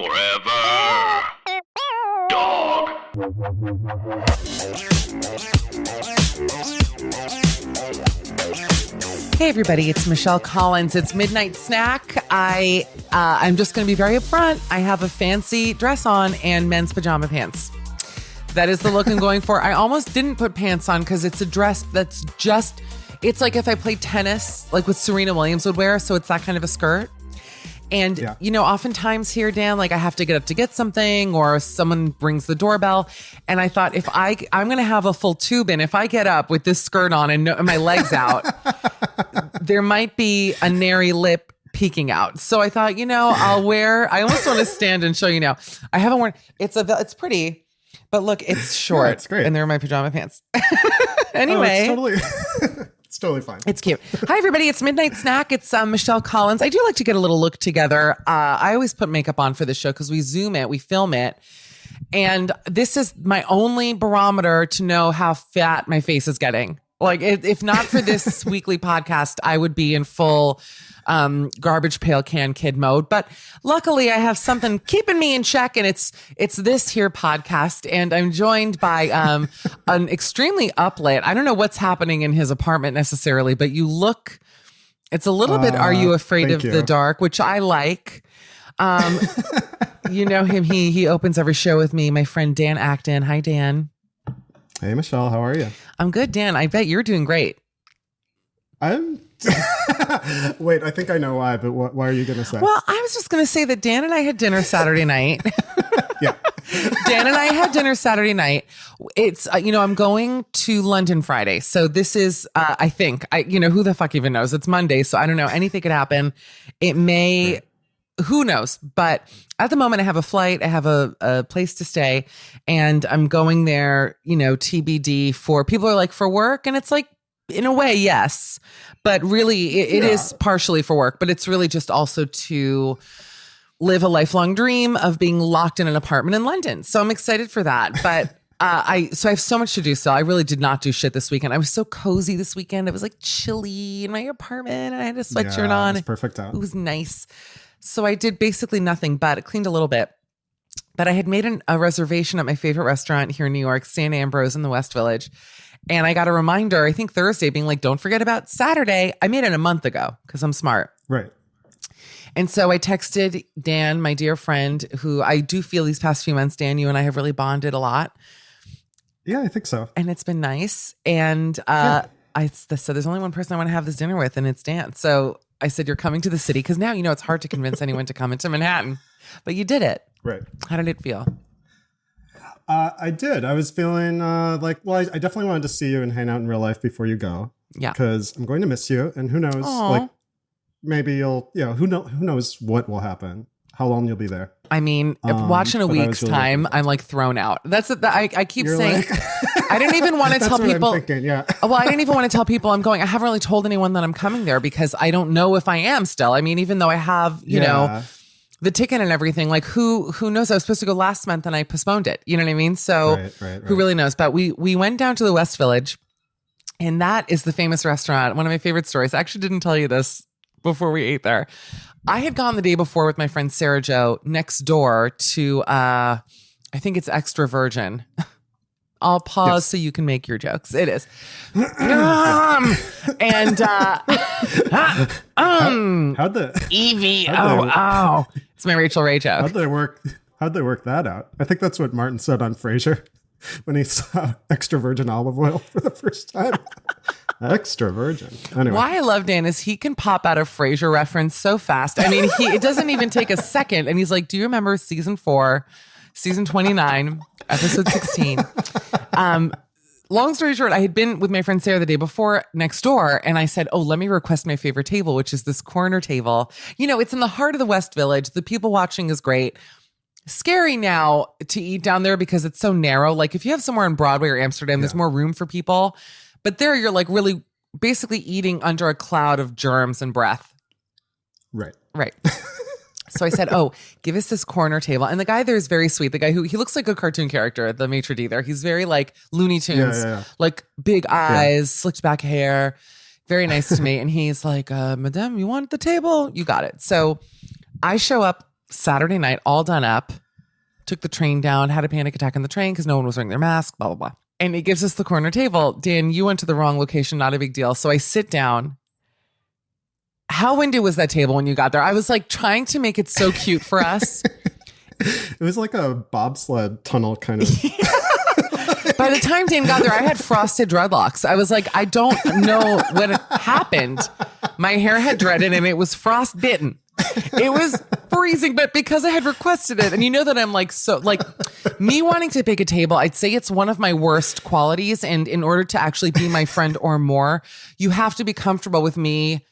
Forever. Dog. Hey everybody, it's Michelle Collins. It's Midnight Snack. I'm just going to be very upfront. I have a fancy dress on and men's pajama pants. That is the look I'm going for. I almost didn't put pants on because it's a dress that's just, it's like if I played tennis, like what Serena Williams would wear. So it's that kind of a skirt. And, you know, oftentimes here, Dan, like I have to get up to get something or someone rings the doorbell. And I thought I'm going to have a full tube in. If I get up with this skirt on and my legs out, there might be a nary lip peeking out. So I thought, I almost want to stand and show you now. I haven't worn, it's pretty, but look, it's short. Yeah, it's great. And they're my pajama pants. Anyway. Oh, it's totally fine. It's cute. Hi, everybody. It's Midnight Snack. It's Michelle Collins. I do like to get a little look together. I always put makeup on for this show because we Zoom it, we film it. And this is my only barometer to know how fat my face is getting. Like, if not for this weekly podcast, I would be in full garbage pail can kid mode. But luckily, I have something keeping me in check, and it's this here podcast. And I'm joined by an extremely uplit. I don't know what's happening in his apartment necessarily, but you look. It's a little bit. Are you afraid of the dark? Which I like. You know him. He opens every show with me. My friend Dan Acton. Hi, Dan. Hey, Michelle, how are you? I'm good, Dan. I bet you're doing great. Wait, I think I know why, but why are you going to say? Well, I was just going to say that Dan and I had dinner Saturday night. Yeah. Dan and I had dinner Saturday night. It's, I'm going to London Friday. So this is, I think, who the fuck even knows? It's Monday. So I don't know. Anything could happen. It may... Right. Who knows? But at the moment, I have a flight. I have a place to stay, and I'm going there, TBD for people are like for work. And it's like, in a way, yes, but really it is partially for work, but it's really just also to live a lifelong dream of being locked in an apartment in London. So I'm excited for that. But I have so much to do. So I really did not do shit this weekend. I was so cozy this weekend. It was like chilly in my apartment, and I had a sweatshirt on. It was perfect out. It was nice. So I did basically nothing, but it cleaned a little bit. But I had made a reservation at my favorite restaurant here in New York, St. Ambrose in the West Village. And I got a reminder, I think Thursday, being like, don't forget about Saturday. I made it a month ago because I'm smart. Right. And so I texted Dan, my dear friend, who I do feel these past few months, Dan, you and I have really bonded a lot. Yeah, I think so. And it's been nice. And I said, there's only one person I want to have this dinner with, and it's Dan. So I said, you're coming to the city, because now, it's hard to convince anyone to come into Manhattan, but you did it. Right. How did it feel? I did. I was feeling I definitely wanted to see you and hang out in real life before you go. Yeah. Because I'm going to miss you, and who knows, Aww. Maybe you'll, who knows what will happen, how long you'll be there. I mean, watching a week's time, I'm like thrown out. That's I keep You're saying. I didn't even want to tell people. I'm thinking, yeah. Well, I didn't even want to tell people I'm going. I haven't really told anyone that I'm coming there because I don't know if I am still. I mean, even though I have, the ticket and everything, like who knows? I was supposed to go last month and I postponed it. You know what I mean? So right. Who really knows? But we went down to the West Village, and that is the famous restaurant. One of my favorite stories. I actually didn't tell you this before we ate there. I had gone the day before with my friend Sarah Jo next door to, I think it's Extra Virgin. I'll pause so you can make your jokes. It is. How'd the Evie. Oh. It's my Rachel Ray joke. How'd they work that out? I think that's what Martin said on Frasier when he saw extra virgin olive oil for the first time. Extra virgin. Anyway. Why I love Dan is he can pop out a Frasier reference so fast. I mean, it doesn't even take a second. And he's like, do you remember season 4, season 29, episode 16? Long story short, I had been with my friend Sarah the day before next door, and I said, oh, let me request my favorite table, which is this corner table. It's in the heart of the West Village. The people watching is great. Scary now to eat down there because it's so narrow. Like if you have somewhere in Broadway or Amsterdam, there's more room for people. But there you're like really basically eating under a cloud of germs and breath. Right. So I said, oh, give us this corner table. And the guy there is very sweet. The guy he looks like a cartoon character, the maitre d' there. He's very like Looney Tunes, like big eyes, slicked back hair. Very nice to me. And he's like, Madame, you want the table? You got it. So I show up Saturday night, all done up, took the train down, had a panic attack on the train because no one was wearing their mask, blah, blah, blah. And he gives us the corner table. Dan, you went to the wrong location, not a big deal. So I sit down. How windy was that table when you got there? I was like trying to make it so cute for us. It was like a bobsled tunnel kind of. By the time Dan got there, I had frosted dreadlocks. I was like, I don't know what happened. My hair had dreaded and it was frostbitten. It was freezing, but because I had requested it, and you know that I'm like, so like me wanting to pick a table, I'd say it's one of my worst qualities. And in order to actually be my friend or more, you have to be comfortable with me.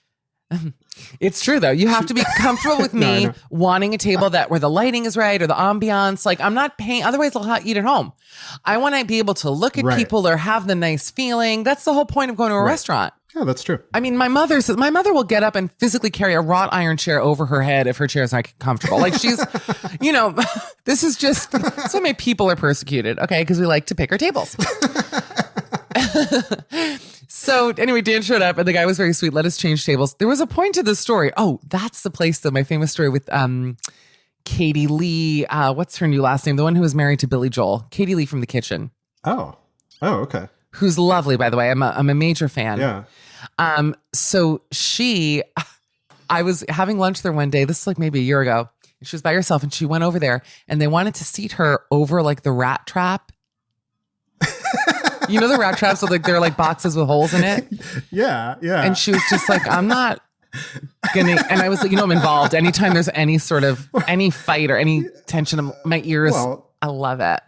It's true though. You have to be comfortable with me wanting a table that where the lighting is right or the ambiance. Like I'm not paying. Otherwise I'll eat at home. I want to be able to look at people or have the nice feeling. That's the whole point of going to a restaurant. Yeah, that's true. I mean, my mother will get up and physically carry a wrought iron chair over her head if her chair is not comfortable. Like she's, you know, this is just, so many people are persecuted. Okay. Cause we like to pick our tables. So anyway, Dan showed up and the guy was very sweet. Let us change tables. There was a point to the story. Oh, that's the place though. My famous story with Katie Lee. What's her new last name? The one who was married to Billy Joel. Katie Lee from The Kitchen. Oh, okay. Who's lovely, by the way. I'm a major fan. Yeah. So I was having lunch there one day. This is like maybe a year ago. She was by herself and she went over there and they wanted to seat her over like the rat trap. You know the rat traps with like they're like boxes with holes in it? Yeah. And she was just like, I'm not gonna, and I was like, you know, I'm involved. Anytime there's any sort of any fight or any tension in my ears, I love it.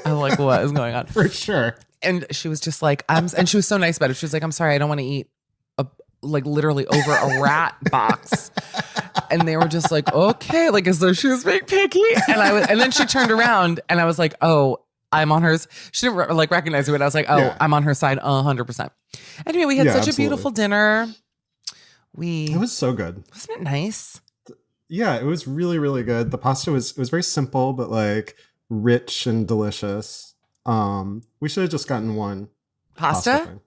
I'm like, what is going on? For sure. And she was just like, and she was so nice about it. She was like, I'm sorry, I don't want to eat like literally over a rat box. And they were just like, okay, like as though she was being picky. And then she turned around and I was like, oh, I'm on hers. She didn't like recognize me, but I was like, oh, yeah. I'm on her side 100%. Anyway, we had such a beautiful dinner. It was so good. Wasn't it nice? Yeah, it was really, really good. The pasta was very simple, but like rich and delicious. We should have just gotten one pasta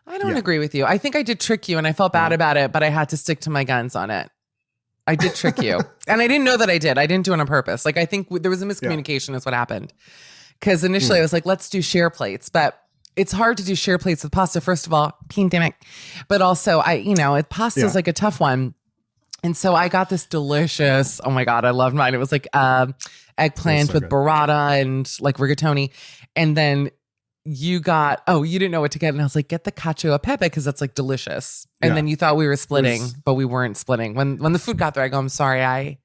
I don't agree with you. I think I did trick you and I felt bad about it, but I had to stick to my guns on it. I did trick you. And I didn't know that I did. I didn't do it on purpose. Like I think there was a miscommunication is what happened. Because initially I was like, let's do share plates. But it's hard to do share plates with pasta. First of all, pandemic. But also, pasta is like a tough one. And so I got this delicious, oh my God, I loved mine. It was like eggplant with burrata and like rigatoni. And then you got, you didn't know what to get. And I was like, get the cacio e pepe because that's like delicious. And then you thought we were splitting, but we weren't splitting. When the food got there, I go, I'm sorry, I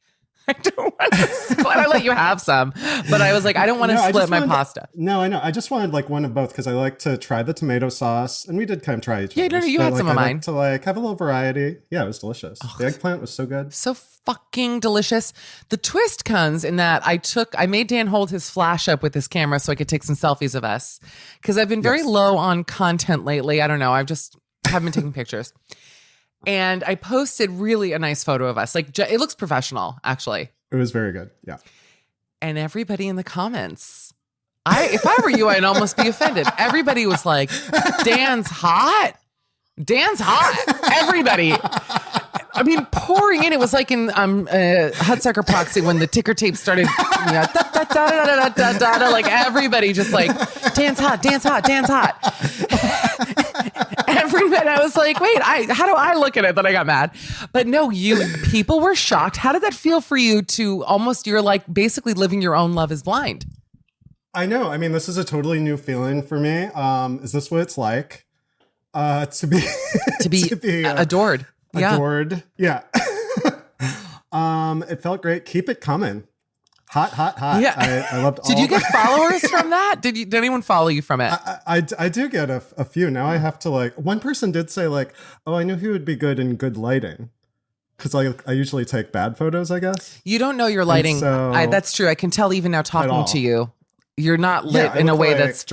don't want to split. I let you have some, but I was like, I don't want to split my pasta. No, I know. I just wanted like one of both because I like to try the tomato sauce, and we did kind of try each other. Yeah, no, you had some of mine. To like have a little variety. Yeah, it was delicious. The eggplant was so good. So fucking delicious. The twist comes in that I made Dan hold his flash up with his camera so I could take some selfies of us because I've been very low on content lately. I don't know. Haven't been taking pictures. And I posted really a nice photo of us. Like it looks professional, actually. It was very good. Yeah. And everybody in the comments, if I were you, I'd almost be offended. Everybody was like, Dan's hot. Dan's hot. Everybody. I mean, pouring in. It was like in Hudsucker Proxy when the ticker tape started, like everybody just like, Dan's hot, Dan's hot, Dan's hot. Everybody, I was like, wait, how do I look at it that I got mad? But no, people were shocked. How did that feel for you to almost, you're like basically living your own Love is Blind? I know. I mean, this is a totally new feeling for me. Is this what it's like to be adored? Adored. Yeah. It felt great. Keep it coming. Hot. Yeah. I loved all. Did you get followers from that? Did anyone follow you from it? I do get a few. Now I have to like, one person did say like, oh, I knew he would be good in good lighting. Because I usually take bad photos, I guess. You don't know your lighting. So, that's true. I can tell even now talking to you. You're not lit in a way that's...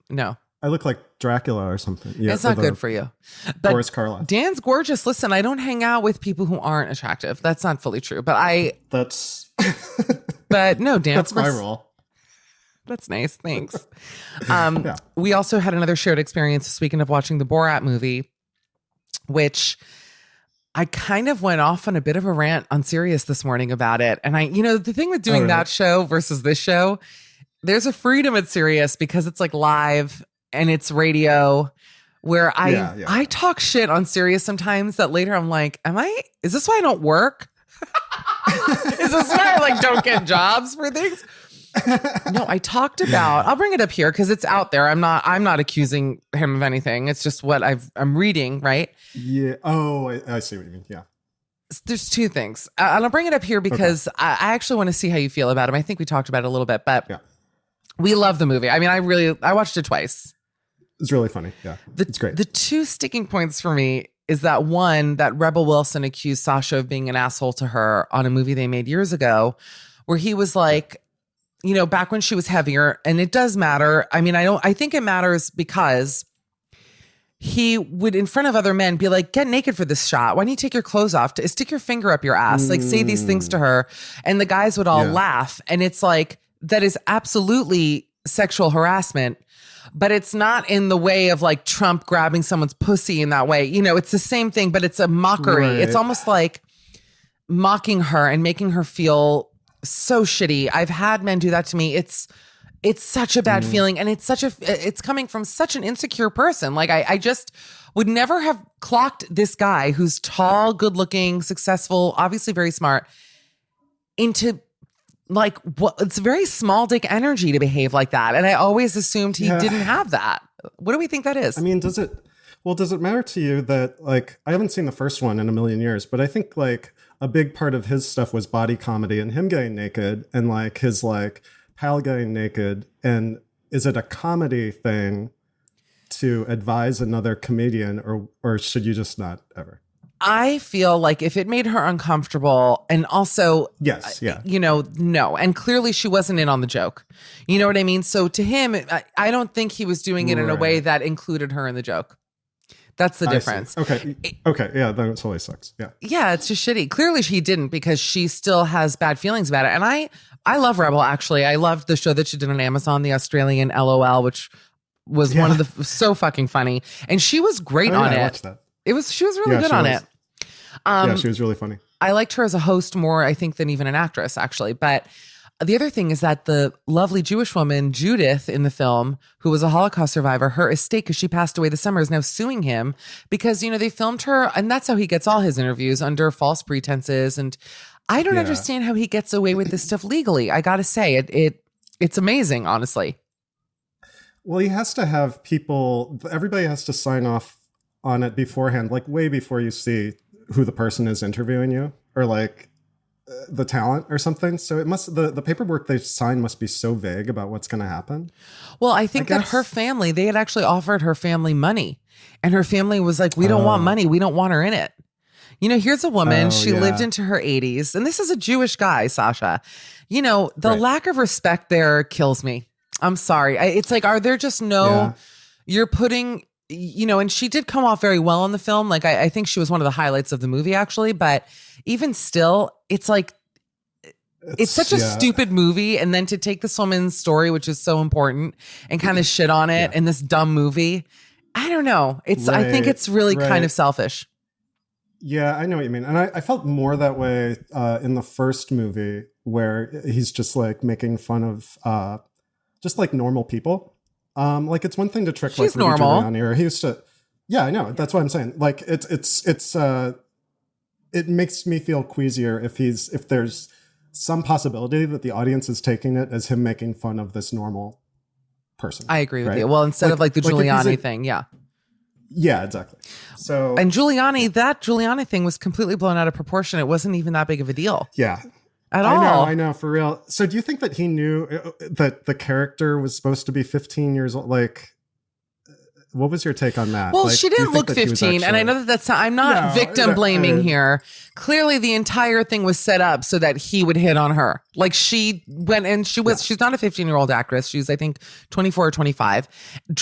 No. I look like Dracula or something. Yeah, it's not good for you. But Boris Karloff. Dan's gorgeous. Listen, I don't hang out with people who aren't attractive. That's not fully true. But That's... But no, Dan. That's my role. That's nice. Thanks. We also had another shared experience, speaking of watching the Borat movie, which I kind of went off on a bit of a rant on Sirius this morning about it. And the thing with doing that show versus this show, there's a freedom at Sirius because it's like live and it's radio where I talk shit on Sirius sometimes that later I'm like, is this why I don't work? Is this why I like don't get jobs for things? No, I talked about, I'll bring it up here because it's out there. I'm not accusing him of anything. It's just what I'm reading, right? Yeah. Oh, I see what you mean. Yeah. There's two things. And I'll bring it up here because I actually want to see how you feel about him. I think we talked about it a little bit, but we love the movie. I mean, I watched it twice. It's really funny. Yeah. It's great. The two sticking points for me is that one, that Rebel Wilson accused Sasha of being an asshole to her on a movie they made years ago, where he was like, back when she was heavier, and it does matter. I mean, I think it matters because he would, in front of other men, be like, get naked for this shot. Why don't you take your clothes off? Stick your finger up your ass. Like, say these things to her. And the guys would all laugh. And it's like, that is absolutely sexual harassment. But it's not in the way of like Trump grabbing someone's pussy in that way. It's the same thing, but it's a mockery. Right. It's almost like mocking her and making her feel so shitty. I've had men do that to me. It's such a bad feeling. And it's coming from such an insecure person. Like I just would never have clocked this guy who's tall, good looking, successful, obviously very smart, into like what it's very small dick energy to behave like that. And I always assumed he didn't have that. What do we think that is? I mean, does it matter to you that like, I haven't seen the first one in a million years, but I think like a big part of his stuff was body comedy and him getting naked and like his like pal getting naked. And is it a comedy thing to advise another comedian or should you just not ever? I feel like if it made her uncomfortable and also, no. And clearly she wasn't in on the joke. You know what I mean? So to him, I don't think he was doing it in a way that included her in the joke. That's the difference. Okay. Yeah, that totally sucks. Yeah. Yeah, it's just shitty. Clearly she didn't because she still has bad feelings about it. And I love Rebel, actually. I loved the show that she did on Amazon, the Australian LOL, which was one of the so fucking funny. And she was great on it. I watched that. She was really good on it. She was really funny. I liked her as a host more, I think, than even an actress, actually. But the other thing is that the lovely Jewish woman, Judith, in the film, who was a Holocaust survivor, her estate, because she passed away this summer, is now suing him because, they filmed her. And that's how he gets all his interviews, under false pretenses. And I don't understand how he gets away with this stuff legally. I got to say, it's amazing, honestly. Well, he has to have everybody has to sign off on it beforehand, like way before you see who the person is interviewing you or like the talent or something. So it must, the paperwork they sign must be so vague about what's going to happen. Well, I think that her family, they had actually offered her family money and her family was like, we don't want money. We don't want her in it. Here's a woman, she lived into her 80s and this is a Jewish guy, Sasha. The lack of respect there kills me. I'm sorry. It's like, are there just you're putting, and she did come off very well in the film. Like, I think she was one of the highlights of the movie, actually. But even still, it's like, it's such a stupid movie. And then to take this woman's story, which is so important, and kind of shit on it in this dumb movie. I don't know. I think it's really kind of selfish. Yeah, I know what you mean. And I felt more that way in the first movie where he's just like making fun of just like normal people. Like it's one thing to trick She's like normal. Rudy Giuliani, or he used to. Yeah, I know. That's what I'm saying. Like it makes me feel queasier if there's some possibility that the audience is taking it as him making fun of this normal person. I agree with you. Well, instead of like the Giuliani thing, yeah. Yeah, exactly. So and that Giuliani thing was completely blown out of proportion. It wasn't even that big of a deal. Yeah. At all. I know, for real. So do you think that he knew that the character was supposed to be 15 years old? Like, what was your take on that? Well, like, she didn't look 15. And I know that's, I'm not victim blaming here. Clearly the entire thing was set up so that he would hit on her. Like she went and she's not a 15-year-old actress. She's, I think, 24 or 25.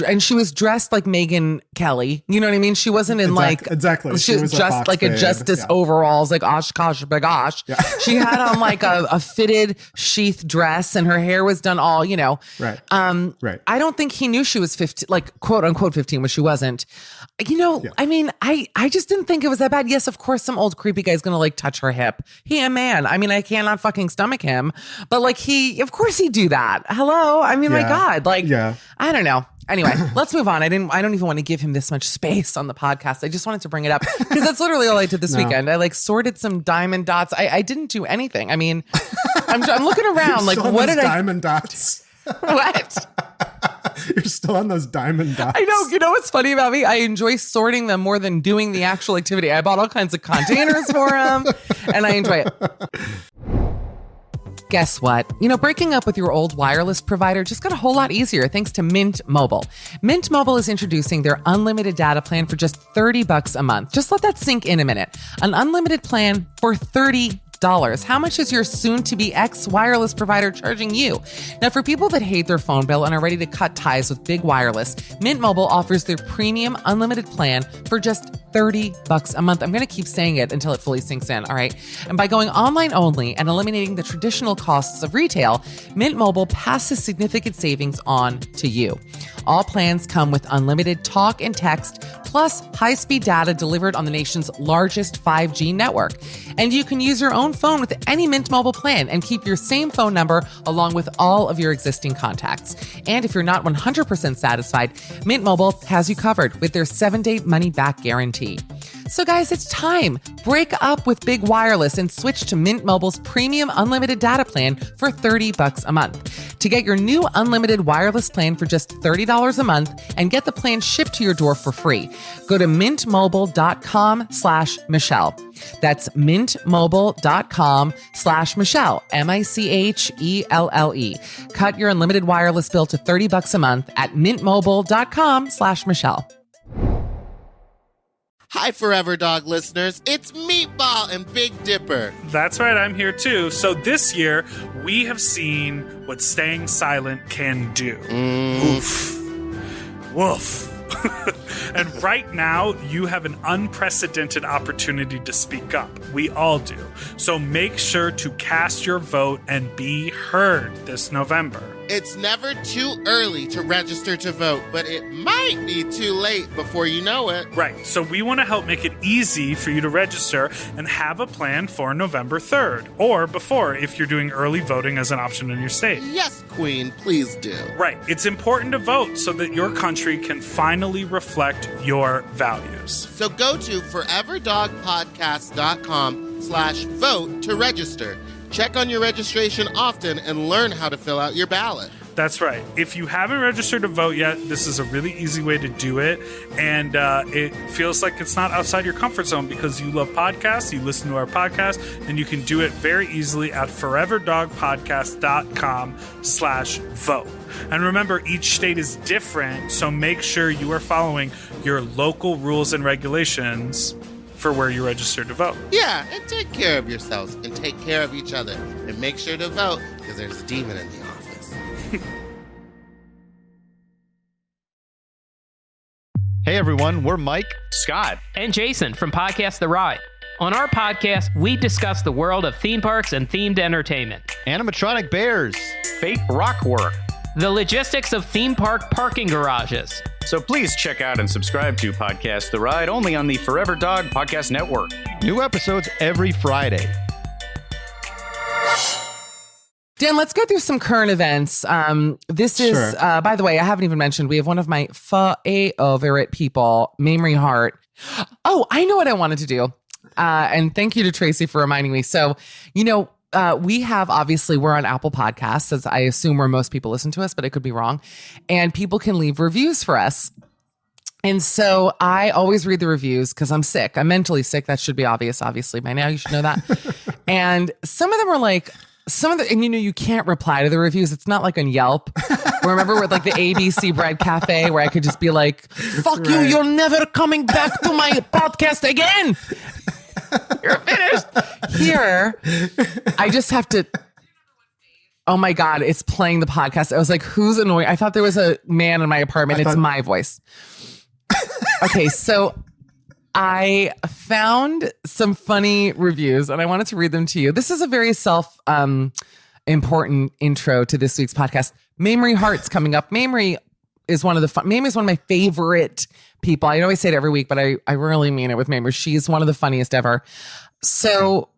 And she was dressed like Megyn Kelly. You know what I mean? She wasn't in exactly. She was just like a justice overalls, like Oshkosh Bagosh. Yeah. She had on like a fitted sheath dress and her hair was done all, Right. Right. I don't think he knew she was 15, like quote unquote 15, which she wasn't. I mean, I just didn't think it was that bad. Yes, of course, some old creepy guy's going to like touch her hip. He a man. I mean, I cannot fucking stomach him. But like of course he'd do that. Hello? I mean, my God. Like, I don't know. Anyway, let's move on. I don't even want to give him this much space on the podcast. I just wanted to bring it up because that's literally all I did this weekend. I like sorted some diamond dots. I didn't do anything. I mean, I'm looking around like, what did diamond dots? What? You're still on those diamond dots. I know. You know what's funny about me? I enjoy sorting them more than doing the actual activity. I bought all kinds of containers for them, and I enjoy it. Guess what? Breaking up with your old wireless provider just got a whole lot easier thanks to Mint Mobile. Mint Mobile is introducing their unlimited data plan for just $30 a month. Just let that sink in a minute. An unlimited plan for $30. How much is your soon-to-be ex-wireless provider charging you? Now, for people that hate their phone bill and are ready to cut ties with big wireless, Mint Mobile offers their premium unlimited plan for just $30 a month. I'm going to keep saying it until it fully sinks in, all right? And by going online only and eliminating the traditional costs of retail, Mint Mobile passes significant savings on to you. All plans come with unlimited talk and text, plus high-speed data delivered on the nation's largest 5G network. And you can use your own phone with any Mint Mobile plan and keep your same phone number along with all of your existing contacts. And if you're not 100% satisfied, Mint Mobile has you covered with their 7-day money-back guarantee. So guys, it's time. Break up with big wireless and switch to Mint Mobile's premium unlimited data plan for $30 a month. To get your new unlimited wireless plan for just $30 a month and get the plan shipped to your door for free, go to mintmobile.com/Michelle. That's mintmobile.com/Michelle, Michelle. Cut your unlimited wireless bill to $30 a month at mintmobile.com/Michelle. Hi, Forever Dog listeners. It's Meatball and Big Dipper. That's right, I'm here too. So this year, we have seen what staying silent can do. Oof. Woof. And right now, you have an unprecedented opportunity to speak up. We all do. So make sure to cast your vote and be heard this November. It's never too early to register to vote, but it might be too late before you know it. Right, so we want to help make it easy for you to register and have a plan for November 3rd, or before if you're doing early voting as an option in your state. Yes, Queen, please do. Right, it's important to vote so that your country can finally reflect your values. So go to foreverdogpodcast.com/vote to register. Check on your registration often and learn how to fill out your ballot. That's right. If you haven't registered to vote yet, this is a really easy way to do it. And it feels like it's not outside your comfort zone because you love podcasts, you listen to our podcast, and you can do it very easily at foreverdogpodcast.com/vote. And remember, each state is different, so make sure you are following your local rules and regulations for where you registered to vote. Yeah, and take care of yourselves and take care of each other. And make sure to vote because there's a demon in the office. Hey everyone, we're Mike, Scott, and Jason from Podcast The Ride. On our podcast, we discuss the world of theme parks and themed entertainment, animatronic bears, fake rock work, the logistics of theme park parking garages. So please check out and subscribe to Podcast The Ride only on the Forever Dog Podcast Network. New episodes every Friday. Dan, let's go through some current events. This is, by the way, I haven't even mentioned, we have one of my favorite people, Mamrie Hart. Oh, I know what I wanted to do. And thank you to Tracy for reminding me. So, we have, obviously, we're on Apple Podcasts, as I assume where most people listen to us, but I could be wrong. And people can leave reviews for us. And so I always read the reviews because I'm sick. I'm mentally sick. That should be obvious, obviously. By now, you should know that. And some of them are like, and you can't reply to the reviews. It's not like on Yelp. Remember with like the ABC Bread Cafe where I could just be like, fuck you, you're never coming back to my podcast again. You're finished. Here, I just have to. Oh my God, it's playing the podcast. I was like, who's annoying? I thought there was a man in my apartment. It's my voice. Okay, so I found some funny reviews and I wanted to read them to you. This is a very important intro to this week's podcast. Mamrie Hart's coming up. Mamrie is one of the Mamrie is one of my favorite people. I always say it every week, but I really mean it with Mamrie. She's one of the funniest ever. So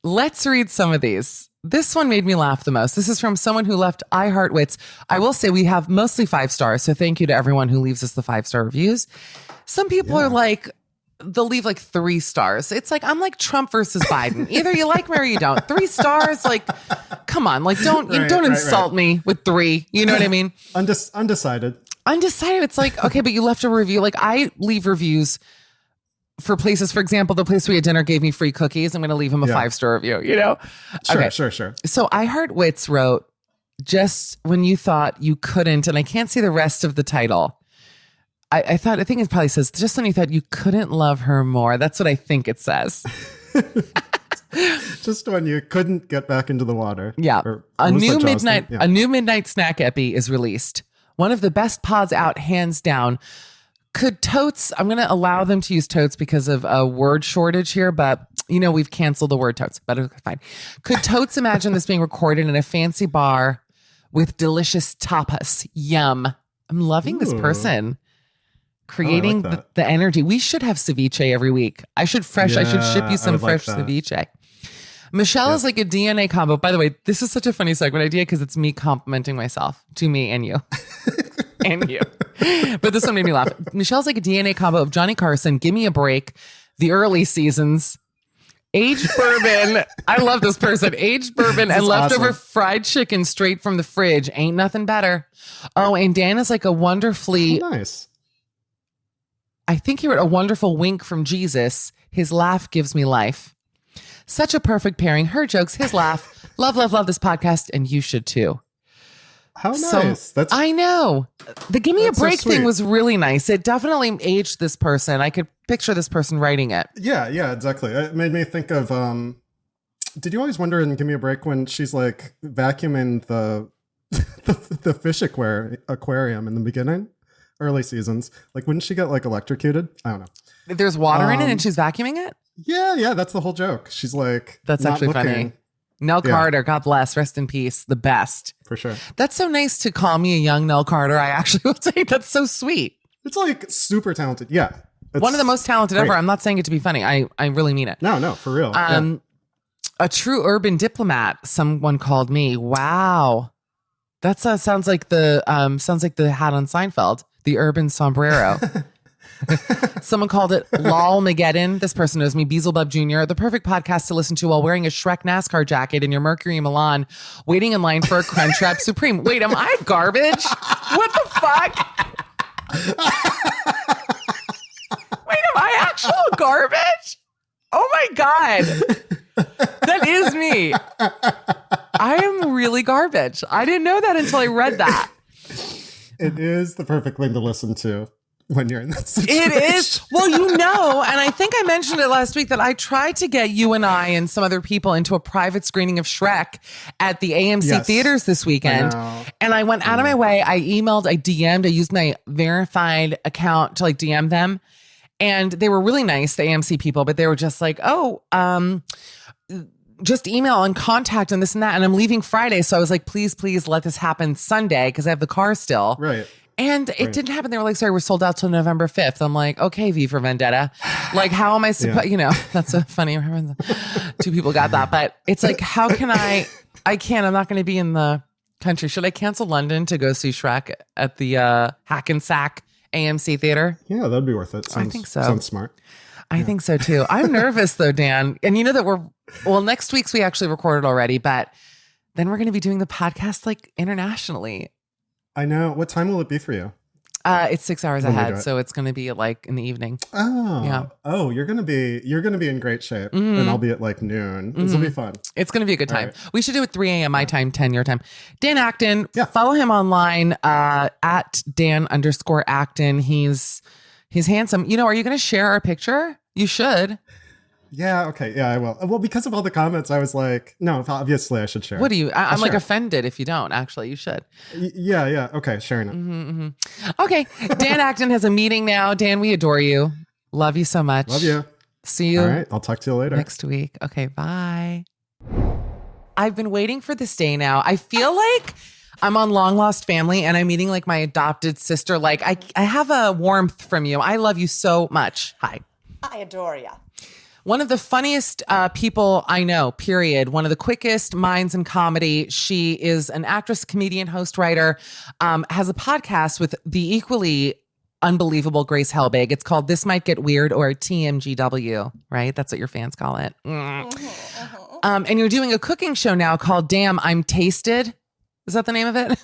let's read some of these. This one made me laugh the most. This is from someone who left I Heart Wits. I will say we have mostly 5 stars. So thank you to everyone who leaves us the 5-star reviews. Some people are like, they'll leave like 3 stars. It's like, I'm like Trump versus Biden. Either you like me or you don't. 3 stars, like, come on, like don't insult me with 3. You know what I mean? Undecided. Undecided. It's like, okay, but you left a review. Like I leave reviews for places. For example, the place we had dinner gave me free cookies. I'm going to leave him a 5-star review, you know? Sure. So I Heart Wits wrote, just when you thought you couldn't, and I can't see the rest of the title. I think it probably says, just when you thought you couldn't love her more. That's what I think it says. Just when you couldn't get back into the water. Yeah. A new midnight snack epi is released. One of the best pods out, hands down. Could totes, I'm going to allow them to use totes because of a word shortage here, but you know, we've canceled the word totes, but okay, fine. Could totes imagine this being recorded in a fancy bar with delicious tapas? Yum. I'm loving this person. Creating the energy. We should have ceviche every week. I should ship you some fresh ceviche. Michelle is like a DNA combo. By the way, this is such a funny segment idea because it's me complimenting myself to me and you. And you. But this one made me laugh. Michelle's like a DNA combo of Johnny Carson, Give Me a Break, the early seasons, aged bourbon. I love this person. Aged bourbon and leftover fried chicken straight from the fridge. Ain't nothing better. Oh, and Dan is like a wonderfully... nice. I think he wrote a wonderful wink from Jesus. His laugh gives me life. Such a perfect pairing. Her jokes, his laugh. Love this podcast, and you should too. How nice. I know. The Give Me a Break thing was really nice. It definitely aged this person. I could picture this person writing it. Yeah, exactly. It made me think of, did you always wonder in Give Me a Break when she's like vacuuming the fish aquarium in the beginning? Early seasons, like wouldn't she get like electrocuted? I don't know. There's water in it and she's vacuuming it? Yeah, that's the whole joke. She's like, that's actually funny. Nell Carter, God bless, rest in peace, the best. For sure. That's so nice to call me a young Nell Carter. I actually will say that's so sweet. It's like super talented. Yeah. One of the most talented ever. I'm not saying it to be funny. I really mean it. No, for real. A true urban diplomat, someone called me. Wow. That sounds like the hat on Seinfeld. The urban sombrero. Someone called it Lolmageddon. This person knows me. Beelzebub Jr. The perfect podcast to listen to while wearing a Shrek NASCAR jacket in your Mercury Milan, waiting in line for a Crunchwrap Supreme. Wait, am I garbage? What the fuck? Wait, am I actual garbage? Oh my God. That is me. I am really garbage. I didn't know that until I read that. It is the perfect thing to listen to when you're in that situation. It is. Well, you know, and I think I mentioned it last week that I tried to get you and I and some other people into a private screening of Shrek at the AMC theaters this weekend. And I went out of my way. I DM'd, I used my verified account to like DM them. And they were really nice, the AMC people, but they were just like, just email and contact and this and that. And I'm leaving Friday. So I was like, please let this happen Sunday because I have the car still. Right. And it didn't happen. They were like, sorry, we're sold out till November 5th. I'm like, okay, V for Vendetta. Like, how am I supposed, you know, that's a funny, 2 people got that. But it's like, how can I'm not going to be in the country. Should I cancel London to go see Shrek at the Hackensack AMC theater? Yeah, that'd be worth it. I think so. Sounds smart. I think so too. I'm nervous though, Dan. And you know that next week's we actually recorded already, but then we're going to be doing the podcast like internationally. I know. What time will it be for you? It's 6 hours ahead, so it's going to be like in the evening. Oh, yeah. Oh, you're going to be in great shape, and I'll be at like noon. This will be fun. It's going to be a good time. Right. We should do it 3 a.m. my time, 10 your time. Dan Acton, follow him online at Dan_Acton. He's handsome. You know, are you going to share our picture? You should. Yeah, okay. Yeah, I will. Well, because of all the comments, I was like, no, obviously I should share. What do you? I'm like offended if you don't. Actually, you should. Yeah. Okay, sharing it. Okay. Dan Acton has a meeting now. Dan, we adore you. Love you so much. Love you. See you. All right. I'll talk to you later. Next week. Okay, bye. I've been waiting for this day now. I feel like I'm on Long Lost Family and I'm meeting like my adopted sister. Like I have a warmth from you. I love you so much. Hi. I adore you. One of the funniest people I know, period. One of the quickest minds in comedy. She is an actress, comedian, host, writer, has a podcast with the equally unbelievable Grace Helbig. It's called This Might Get Weird, or TMGW, right? That's what your fans call it. And you're doing a cooking show now called Damn, I'm Tasted. Is that the name of it?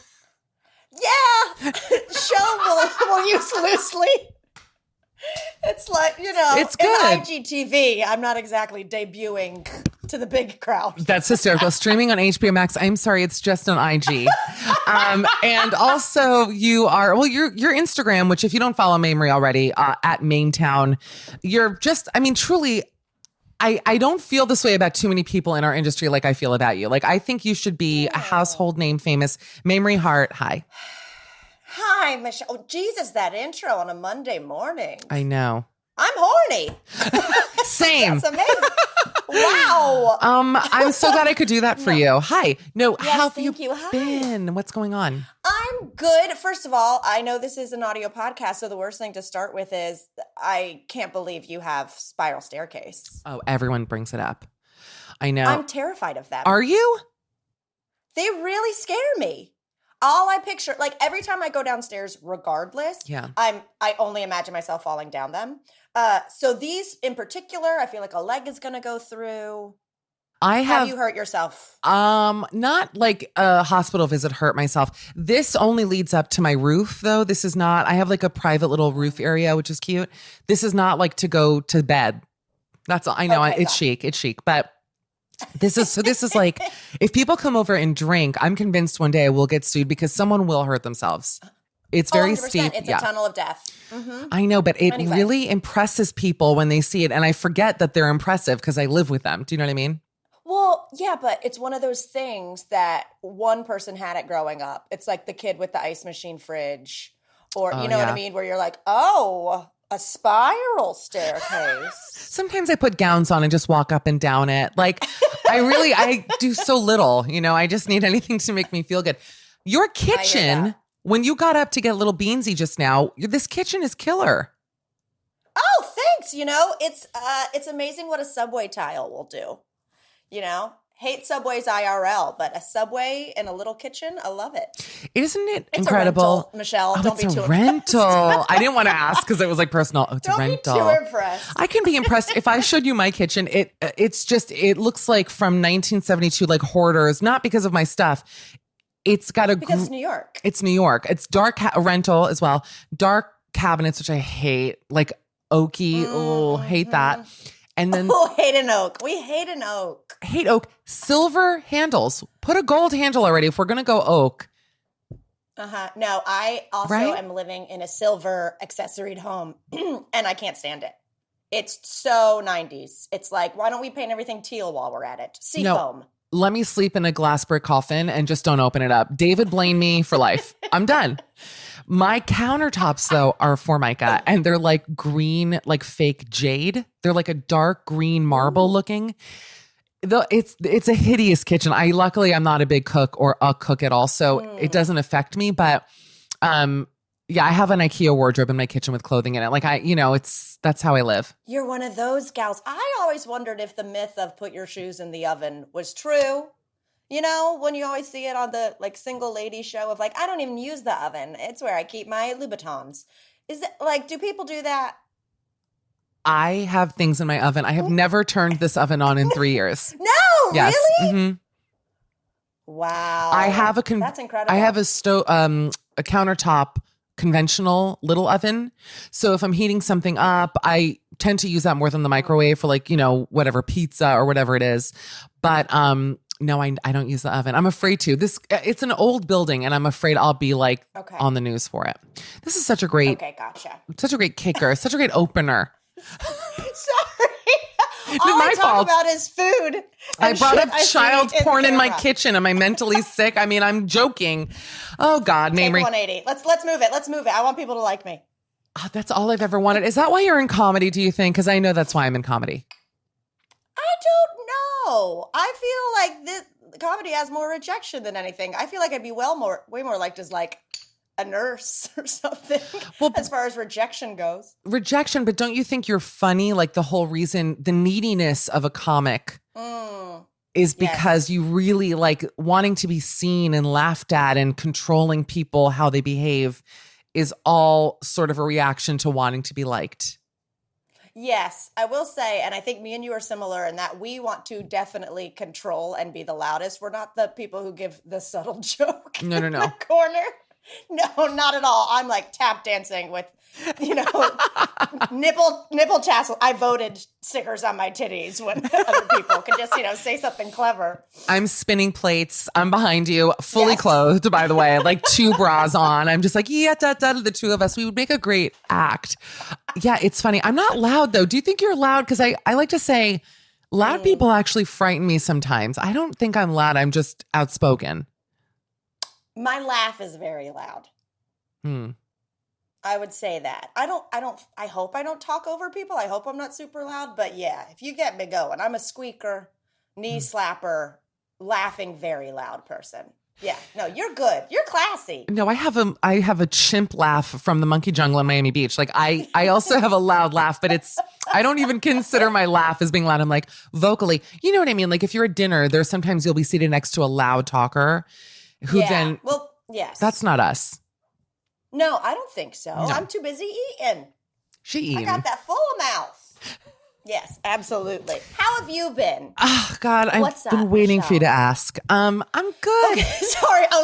Yeah. Show we'll use loosely. It's like, it's good. In IGTV, I'm not exactly debuting to the big crowd. That's hysterical. Streaming on HBO Max. I'm sorry, it's just on IG. And also you are, your Instagram, which if you don't follow Mamrie already, at Maintown, you're just, truly, I don't feel this way about too many people in our industry like I feel about you. Like, I think you should be a household name famous. Mamrie Hart, hi. Hi, Michelle. Oh, Jesus, that intro on a Monday morning. I know. I'm horny. Same. That's amazing. Wow. I'm so glad I could do that for you. Hi. No, Yes, how have thank you you. Hi. been? What's going on? I'm good. First of all, I know this is an audio podcast, so the worst thing to start with is I can't believe you have spiral staircase. Oh, everyone brings it up. I know. I'm terrified of them. Are you? They really scare me. All I picture, like every time I go downstairs, regardless, I only imagine myself falling down them. So these in particular, I feel like a leg is going to go through. Have you hurt yourself? Not like a hospital visit hurt myself. This only leads up to my roof though. This is not, I have like a private little roof area, which is cute. This is not like to go to bed. That's all I know. Okay, it's chic, but this is like, if people come over and drink, I'm convinced one day I will get sued because someone will hurt themselves. It's very 100%. steep. It's a tunnel of death. Mm-hmm. I know, but it Anyway. really impresses people when they see it. And I forget that they're impressive because I live with them. Do you know what I mean? Well, yeah, but it's one of those things that one person had it growing up. It's like the kid with the ice machine fridge, or you know what I mean? Where you're like, oh, a spiral staircase. Sometimes I put gowns on and just walk up and down it. Like I do so little, I just need anything to make me feel good. Your kitchen, when you got up to get little beansy just now, this kitchen is killer. Oh, thanks. It's amazing what a subway tile will do. Hate Subway's IRL, but a Subway in a little kitchen, I love it. Isn't it It's incredible? A rental, Michelle, Oh, don't it's be a too rental. impressed. I didn't want to ask because it was like personal. Oh, it's Don't a rental. be too impressed. I can be impressed if I showed you my kitchen. It looks like from 1972, like Hoarders. Not because of my stuff. It's got because it's New York. It's New York. It's dark rental as well. Dark cabinets, which I hate, like oaky. Oh, hate that. And then hate an oak. We hate an oak. Hate oak. Silver handles. Put a gold handle already if we're gonna go oak. No, I also am living in a silver accessoried home, and I can't stand it. It's so 90s. It's like, why don't we paint everything teal while we're at it? Seafoam. Let me sleep in a glass brick coffin and just don't open it up. David blamed me for life. I'm done. My countertops, though, are Formica, and they're like green, like fake jade. They're like a dark green marble looking. It's a hideous kitchen. Luckily, I'm not a big cook or a cook at all, so it doesn't affect me. But I have an IKEA wardrobe in my kitchen with clothing in it. Like that's how I live. You're one of those gals. I always wondered if the myth of put your shoes in the oven was true. When you always see it on the like single lady show of like, I don't even use the oven. It's where I keep my Louboutins. Is it like, do people do that? I have things in my oven. I have never turned this oven on in 3 years. No, yes. Really? Mm-hmm. Wow. I have that's incredible. I have a a countertop conventional little oven. So if I'm heating something up, I tend to use that more than the microwave for like, whatever pizza or whatever it is. But no, I don't use the oven. I'm afraid to. It's an old building and I'm afraid I'll be like on the news for it. This is such a great such a great kicker, such a great opener. Sorry. It's All my I fault. talk about is food. I brought up I see child porn in my camera. kitchen. Am I mentally sick? I mean, I'm joking. Oh God, Take Mamrie. 180. Let's move it. Let's move it. I want people to like me. Oh, that's all I've ever wanted. Is that why you're in comedy, do you think? Because I know that's why I'm in comedy. I don't know. I feel like comedy has more rejection than anything. I feel like I'd be way more liked as like a nurse or something. Well, as far as rejection goes. Rejection, but don't you think you're funny? Like the whole reason, the neediness of a comic is because you really like wanting to be seen and laughed at, and controlling people, how they behave is all sort of a reaction to wanting to be liked. Yes, I will say, and I think me and you are similar in that we want to definitely control and be the loudest. We're not the people who give the subtle joke No. in the corner. No, not at all. I'm like tap dancing with, nipple tassel. I voted stickers on my titties when other people can just, say something clever. I'm spinning plates. I'm behind you, fully clothed, by the way, like 2 bras on. I'm just like, the 2 of us, we would make a great act. Yeah, it's funny. I'm not loud though. Do you think you're loud? Because I like to say loud people actually frighten me sometimes. I don't think I'm loud. I'm just outspoken. My laugh is very loud. I would say that. I hope I don't talk over people. I hope I'm not super loud. But yeah, if you get me going, I'm a squeaker, knee slapper, laughing, very loud person. Yeah, no, you're good. You're classy. No, I have a chimp laugh from the Monkey Jungle in Miami Beach. Like I also have a loud laugh, but I don't even consider my laugh as being loud. I'm like vocally, you know what I mean? Like if you're at dinner, there's sometimes you'll be seated next to a loud talker. Yes. That's not us. No, I don't think so. No. I'm too busy eating. She eating. I got that full mouth. Yes, absolutely. How have you been? Oh, God, I've been waiting for you to ask. I'm good. Okay,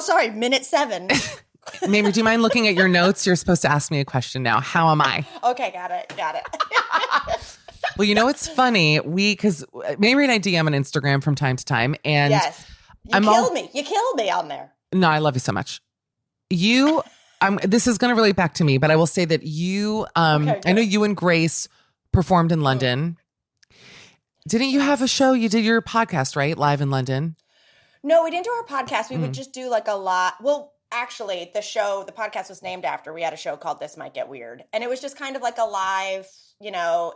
sorry. Minute 7. Mamrie, do you mind looking at your notes? You're supposed to ask me a question now. How am I? Okay, got it. Well, it's funny. Because Mamrie and I DM on Instagram from time to time. And yes. You killed me on there. No, I love you so much. This is going to relate back to me, but I will say that you, I know you and Grace performed in London. Didn't you have a show? You did your podcast, right? Live in London. No, we didn't do our podcast. We would just do like a lot. Well, actually, the podcast was named after. We had a show called This Might Get Weird. And it was just kind of like a live,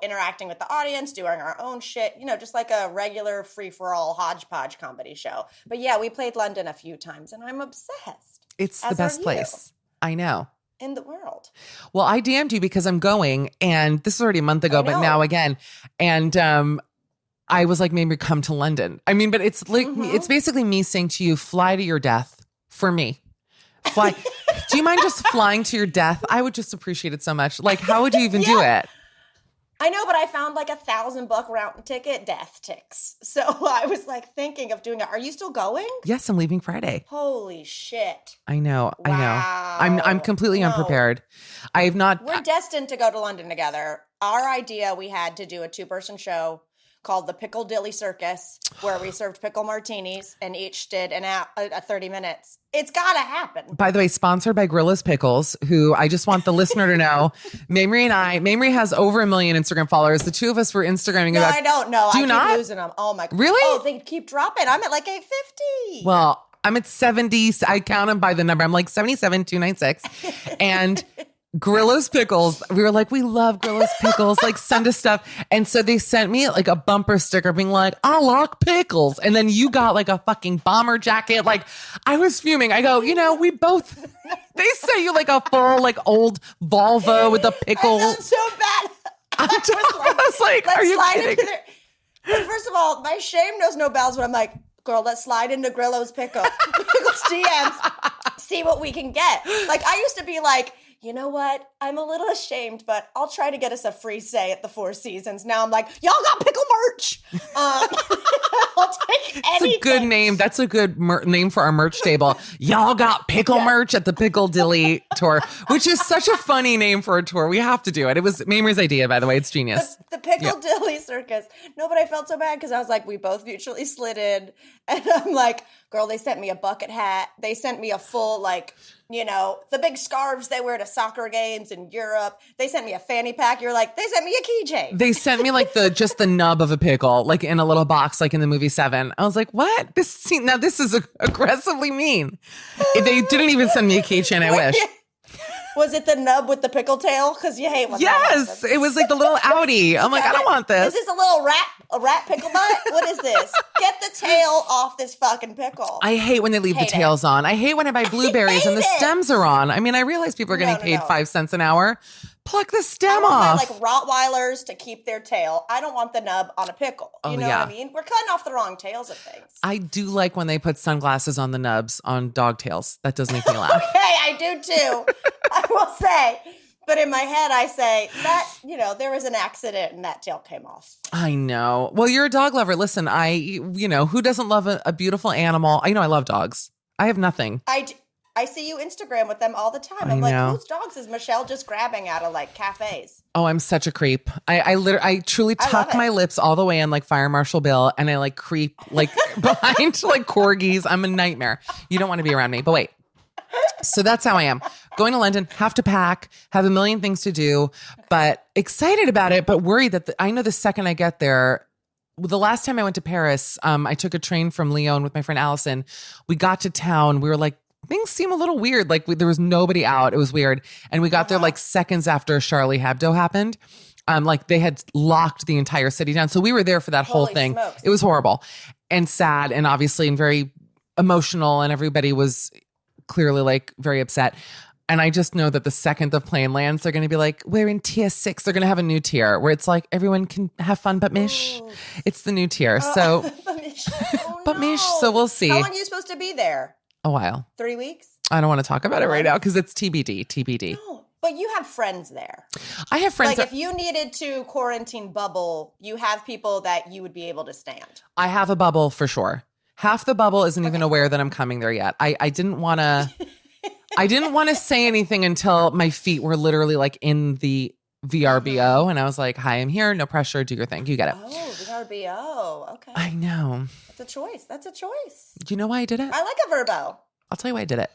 interacting with the audience, doing our own shit, just like a regular free-for-all hodgepodge comedy show. But yeah, we played London a few times and I'm obsessed. It's the best place. I know. In the world. Well, I DM'd you because I'm going, and this is already a month ago, but now again. And I was like, maybe come to London. I mean, but it's like, it's basically me saying to you, fly to your death for me. Fly. Do you mind just flying to your death? I would just appreciate it so much. Like, how would you even do it? I know, but I found like $1,000 round ticket, death ticks. So I was like thinking of doing it. Are you still going? Yes, I'm leaving Friday. Holy shit. I know. Wow. I know. I'm completely unprepared. I have not. We're destined to go to London together. Our idea, we had to do a 2-person show called the Pickledilly Circus, where we served pickle martinis and each did a 30 minutes. It's got to happen. By the way, sponsored by Gorilla's Pickles, who I just want the listener to know. Mamrie has over 1 million Instagram followers. The 2 of us were Instagramming about. I don't know. Do you I keep losing them. Oh my God. Really? Oh, they keep dropping. I'm at like 850. Well, I'm at 70. I count them by the number. I'm like 77,296. And Gorilla's Pickles, we were like, we love Gorilla's Pickles, like send us stuff. And so they sent me like a bumper sticker being like, I like pickles. And then you got like a fucking bomber jacket. Like I was fuming. I go, we both, they sent you like a full like old Volvo with a pickle. I felt so bad. I was like, are you kidding? First of all, my shame knows no bounds when I'm like, girl, let's slide into Grillo's Pickles DMs, see what we can get. Like I used to be like, you know what? I'm a little ashamed, but I'll try to get us a free stay at the Four Seasons. Now I'm like, y'all got pickle merch. I'll take anything. That's a good name. That's a good name for our merch table. Y'all got pickle merch at the Pickledilly tour, which is such a funny name for a tour. We have to do it. It was Mamrie's idea, by the way. It's genius. The Pickledilly Circus. No, but I felt so bad because I was like, we both mutually slid in. And I'm like, girl, they sent me a bucket hat. They sent me a full, like, the big scarves they wear to soccer games in Europe. They sent me a fanny pack. You're like, they sent me a keychain. They sent me like just the nub of a pickle, like in a little box, like in the movie 7. I was like, what? This is aggressively mean. They didn't even send me a keychain. I wish. Was it the nub with the pickle tail? Because you hate when Yes, it was like the little outie. I'm like, I don't want this. Is this a rat pickle butt? What is this? Get the tail off this fucking pickle. I hate when they leave the tails on. I hate when I buy blueberries and the stems are on. I mean, I realize people are getting paid 5 cents an hour. Pluck the stem off. I want my Rottweilers to keep their tail. I don't want the nub on a pickle. You know what I mean? We're cutting off the wrong tails of things. I do like when they put sunglasses on the nubs on dog tails. That does make me laugh. Okay, I do too. I will say. But in my head, I say that, there was an accident and that tail came off. I know. Well, you're a dog lover. Listen, who doesn't love a beautiful animal? I love dogs. I have nothing. I see you Instagram with them all the time. I'm like, whose dogs is Michelle just grabbing out of like cafes? Oh, I'm such a creep. I truly tuck my lips all the way in like Fire Marshal Bill, and I like creep like behind like corgis. I'm a nightmare. You don't want to be around me. But wait. So that's how I am. Going to London, have to pack, have a million things to do, but excited about it, but worried that I know the second I get there. The last time I went to Paris, I took a train from Lyon with my friend Allison. We got to town. We were like, things seem a little weird. Like there was nobody out. It was weird. And we got there like seconds after Charlie Hebdo happened. Like they had locked the entire city down. So we were there for that whole thing. Smokes. It was horrible and sad and obviously and very emotional, and everybody was clearly like very upset. And I just know that the second the plane lands, they're going to be like, we're in tier 6. They're going to have a new tier where it's like everyone can have fun but Mich. It's the new tier. So, but Mich. So we'll see. How long are you supposed to be there? A while. 3 weeks? I don't want to talk about it right now because it's TBD. No, but you have friends there. I have friends. Like if you needed to quarantine bubble, you have people that you would be able to stand. I have a bubble for sure. Half the bubble isn't even aware that I'm coming there yet. I didn't want to. I didn't want to say anything until my feet were literally like in the VRBO. And I was like, hi, I'm here. No pressure. Do your thing. You get it. Oh, VRBO. Okay. I know. That's a choice. Do you know why I did it? I like a Verbo. I'll tell you why I did it.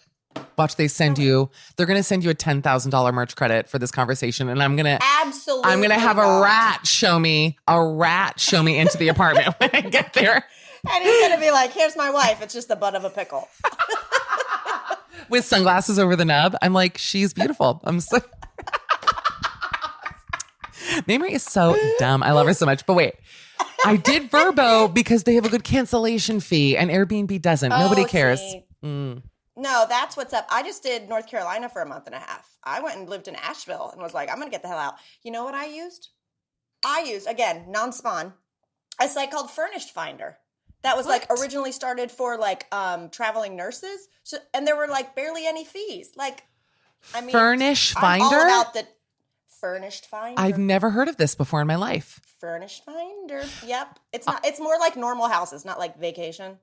Watch, they're going to send you a $10,000 merch credit for this conversation. And I'm going to have a rat show me into the apartment when I get there. And he's going to be like, here's my wife. It's just the butt of a pickle. With sunglasses over the nub. I'm like, she's beautiful. I'm so. Mamrie is so dumb. I love her so much. But wait, I did Verbo because they have a good cancellation fee and Airbnb doesn't. Nobody cares. No, that's what's up. I just did North Carolina for a month and a half. I went and lived in Asheville and was like, I'm going to get the hell out. You know what I used? Again, non-spawn, a site called Furnished Finder. That was like originally started for like traveling nurses. So, and there were like barely any fees. Like, I mean, Furnished Finder? I'm all about the Furnished Finder. I've never heard of this before in my life. Furnished Finder. Yep. It's not. It's more like normal houses, not like vacation.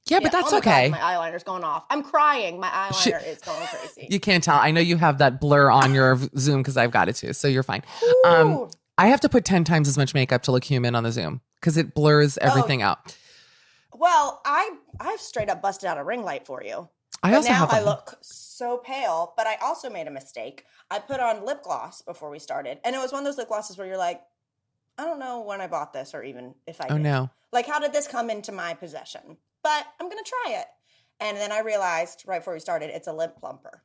Yeah, but that's okay. God, my eyeliner's going off. I'm crying. My eyeliner is going crazy. You can't tell. I know you have that blur on your Zoom because I've got it too. So you're fine. I have to put 10 times as much makeup to look human on the Zoom because it blurs everything out. Well, I've straight up busted out a ring light for you. I look so pale, but I also made a mistake. I put on lip gloss before we started, and it was one of those lip glosses where you're like, I don't know when I bought this or even if I did. No. Like, how did this come into my possession? But I'm going to try it. And then I realized right before we started, it's a lip plumper.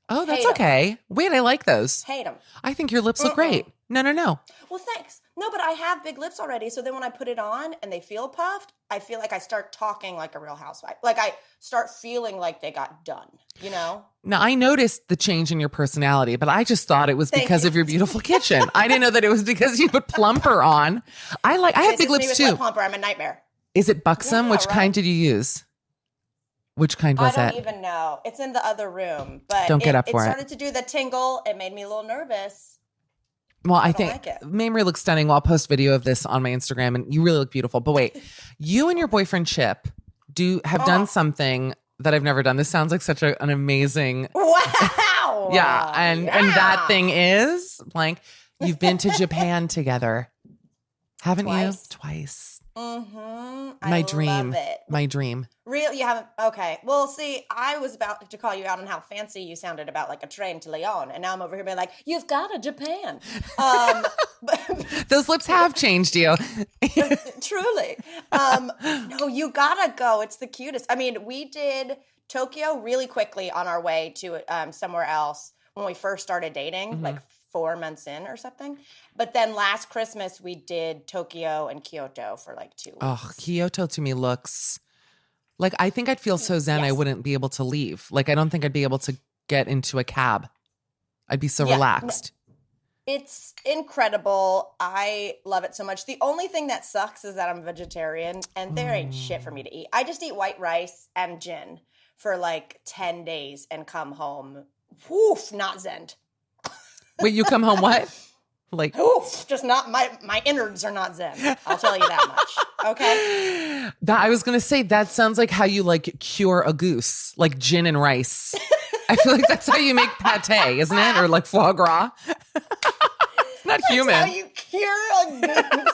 Oh, that's okay. Wait, I like those. Hate them. I think your lips look great. No. Well, thanks. No, but I have big lips already. So then when I put it on and they feel puffed, I feel like I start talking like a real housewife. Like I start feeling like they got done, you know? Now, I noticed the change in your personality, but I just thought it was because of your beautiful kitchen. I didn't know that it was because you put plumper on. I have big lips too. Lip plumper. I'm a nightmare. Is it buxom? Which kind did you use? Which kind was I it? don't even know. It's in the other room, but don't get up for it. It started to do the tingle. It made me a little nervous. Well, I think Mamrie looks stunning. Well, I'll post video of this on my Instagram, and you really look beautiful. But wait, you and your boyfriend Chip have done something that I've never done. This sounds like such an amazing. Wow. Yeah, and that thing is blank. You've been to Japan together, haven't you? Twice. Mm-hmm. My dream. Love it. My dream. Really? You haven't? Okay. Well, see, I was about to call you out on how fancy you sounded about like a train to Lyon. And now I'm over here being like, you've got a Japan. Those lips have changed you. Truly. No, you gotta go. It's the cutest. I mean, we did Tokyo really quickly on our way to somewhere else. when we first started dating, like 4 months in or something. But then last Christmas, we did Tokyo and Kyoto for like 2 weeks. Oh, Kyoto to me looks like, I think I'd feel so zen I wouldn't be able to leave. Like, I don't think I'd be able to get into a cab. I'd be so relaxed. It's incredible. I love it so much. The only thing that sucks is that I'm vegetarian and there ain't shit for me to eat. I just eat white rice and gin for like 10 days and come home. Woof, not zen. Wait, you come home what? Like, oof, just not my innards are not zen. I'll tell you that much. Okay. I was gonna say that sounds like how you like cure a goose, like gin and rice. I feel like that's how you make pate, isn't it? Or like foie gras. It's not human. That's how you cure a goose.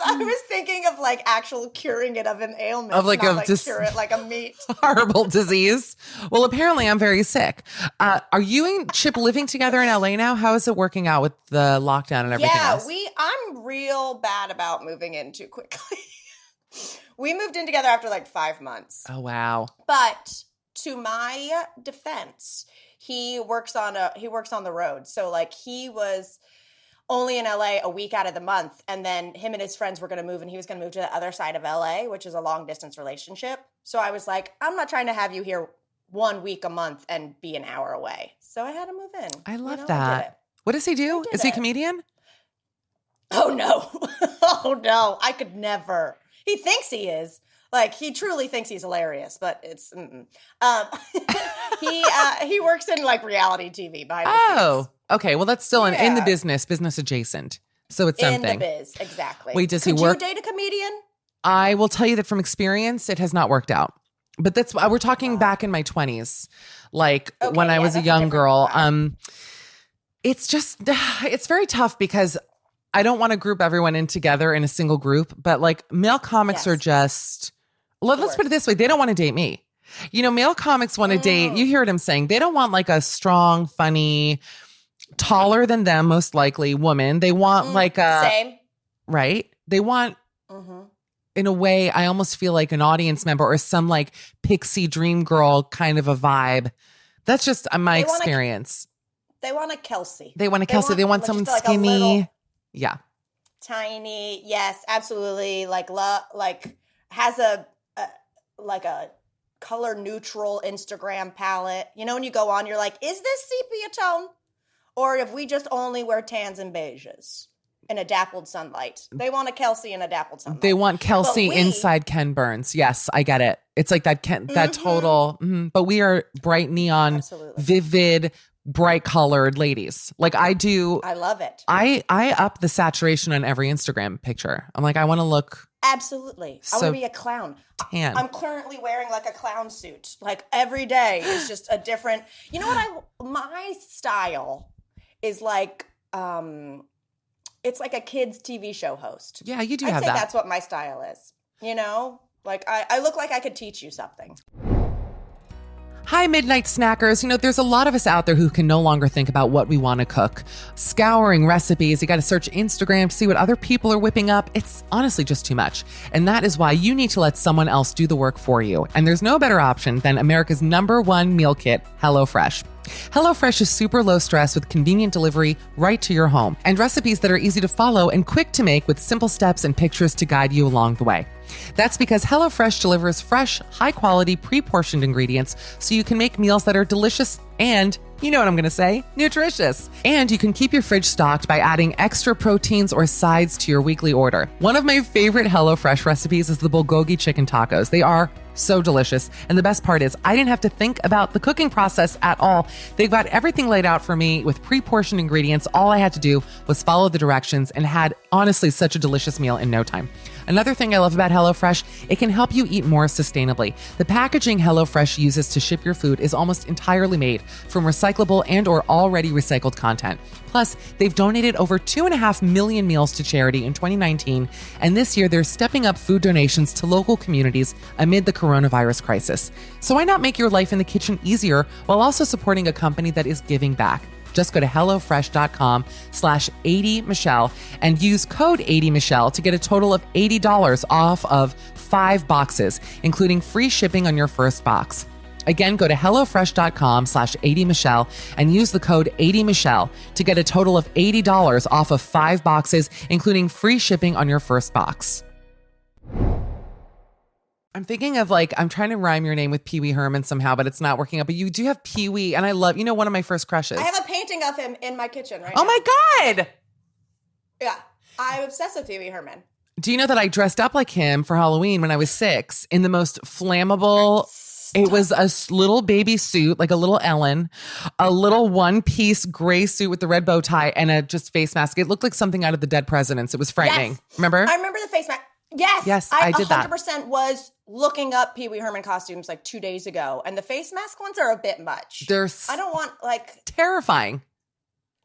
I was thinking of like actual curing it of an ailment, of like not cure it like a meat. Horrible disease. Well, apparently I'm very sick. Are you and Chip living together in LA now? How is it working out with the lockdown and everything else? I'm real bad about moving in too quickly. We moved in together after like 5 months. Oh, wow. But to my defense, he works on the road. So like he was only in LA a week out of the month. And then him and his friends were going to move and he was going to move to the other side of LA, which is a long distance relationship. So I was like, I'm not trying to have you here 1 week a month and be an hour away. So I had to move in. I love that. What does he do? Is he a comedian? Oh, no. Oh, no. I could never. He thinks he is. Like, he truly thinks he's hilarious, but it's, he works in, like, reality TV behind the scenes. Okay. Well, that's still in the business adjacent. So it's something. In the biz, exactly. Wait, does he work? work? Could you date a comedian? I will tell you that from experience, it has not worked out. But that's, we're talking back in my 20s, like when I was a young girl. It's just, it's very tough because I don't want to group everyone in together in a single group, but like male comics are just, let's put it this way. They don't want to date me. You know, male comics want to date, you hear what I'm saying. They don't want like a strong, funny, taller than them, most likely woman. They want like a, same. Right? They want, in a way, I almost feel like an audience member or some like pixie dream girl kind of a vibe. That's just my experience. They want a Kelsey. They want a Kelsey. They want someone skinny. Yeah. Tiny. Yes, absolutely. Like has a color neutral Instagram palette. You know, when you go on, you're like, is this sepia tone? Or if we just only wear tans and beiges in a dappled sunlight. They want a Kelsey in a dappled sunlight. They want Kelsey inside Ken Burns. Yes, I get it. It's like that that total. But we are bright neon, vivid, bright colored ladies. Like I do. I love it. I up the saturation on every Instagram picture. I'm like, I want to look. Absolutely. I want to be a clown. Tan. I'm currently wearing like a clown suit. Like every day is just a different, you know what my style is like, it's like a kid's TV show host. Yeah, you do I'd have say that. That's what my style is. You know, like I look like I could teach you something. Hi, Midnight Snackers. You know, there's a lot of us out there who can no longer think about what we want to cook. Scouring recipes, you got to search Instagram to see what other people are whipping up. It's honestly just too much. And that is why you need to let someone else do the work for you. And there's no better option than America's #1 meal kit, HelloFresh. HelloFresh is super low stress with convenient delivery right to your home and recipes that are easy to follow and quick to make with simple steps and pictures to guide you along the way. That's because HelloFresh delivers fresh, high-quality, pre-portioned ingredients so you can make meals that are delicious and, you know what I'm going to say, nutritious. And you can keep your fridge stocked by adding extra proteins or sides to your weekly order. One of my favorite HelloFresh recipes is the bulgogi chicken tacos. They are so delicious. And the best part is I didn't have to think about the cooking process at all. They've got everything laid out for me with pre-portioned ingredients. All I had to do was follow the directions and had honestly such a delicious meal in no time. Another thing I love about HelloFresh, it can help you eat more sustainably. The packaging HelloFresh uses to ship your food is almost entirely made from recyclable and or already recycled content. Plus, they've donated over 2.5 million meals to charity in 2019, and this year they're stepping up food donations to local communities amid the coronavirus crisis. So why not make your life in the kitchen easier while also supporting a company that is giving back? Just go to HelloFresh.com/80Michelle and use code 80Michelle to get a total of $80 off of 5 boxes, including free shipping on your first box. Again, go to HelloFresh.com/80Michelle and use the code 80Michelle to get a total of $80 off of 5 boxes, including free shipping on your first box. I'm thinking of I'm trying to rhyme your name with Pee Wee Herman somehow, but it's not working out. But you do have Pee Wee, and I love, one of my first crushes. I have a painting of him in my kitchen right now. Oh my God. Yeah, I'm obsessed with Pee Wee Herman. Do you know that I dressed up like him for Halloween when I was 6 in the most flammable... It was a little baby suit, like a little Ellen, a little one-piece gray suit with the red bow tie, and a just face mask. It looked like something out of The Dead Presidents. It was frightening. Yes. Remember? I remember the face mask. Yes, I did that. 100% was looking up Pee Wee Herman costumes 2 days ago, and the face mask ones are a bit much. I don't want terrifying.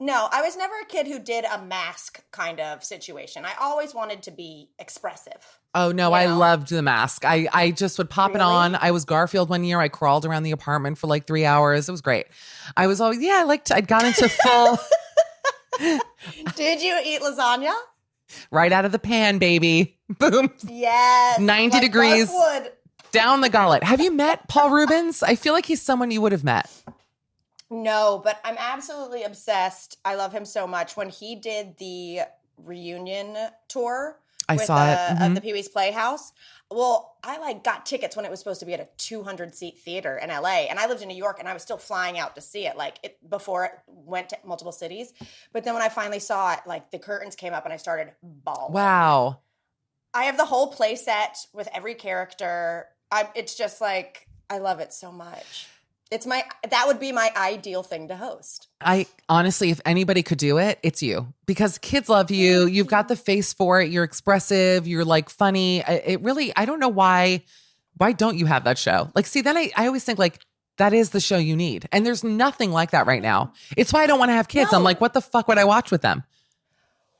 No, I was never a kid who did a mask kind of situation. I always wanted to be expressive. Oh, no, I loved the mask. I just would pop it on. I was Garfield one year. I crawled around the apartment for 3 hours. It was great. I was always, I'd gone into full. Did you eat lasagna? Right out of the pan, baby. Boom. Yes. 90 degrees. Down the gullet. Have you met Paul Rubens? I feel like he's someone you would have met. No, but I'm absolutely obsessed. I love him so much. When he did the reunion tour of the Pee Wee's Playhouse, well, I got tickets when it was supposed to be at a 200-seat theater in LA, and I lived in New York, and I was still flying out to see it before it went to multiple cities. But then when I finally saw it, the curtains came up, and I started bawling. Wow. I have the whole play set with every character. It's just I love it so much. That would be my ideal thing to host. I honestly, if anybody could do it, it's you, because kids love you. You've got the face for it. You're expressive. You're funny. It really, I don't know why don't you have that show? See, then I always think that is the show you need. And there's nothing like that right now. It's why I don't want to have kids. No. I'm what the fuck would I watch with them?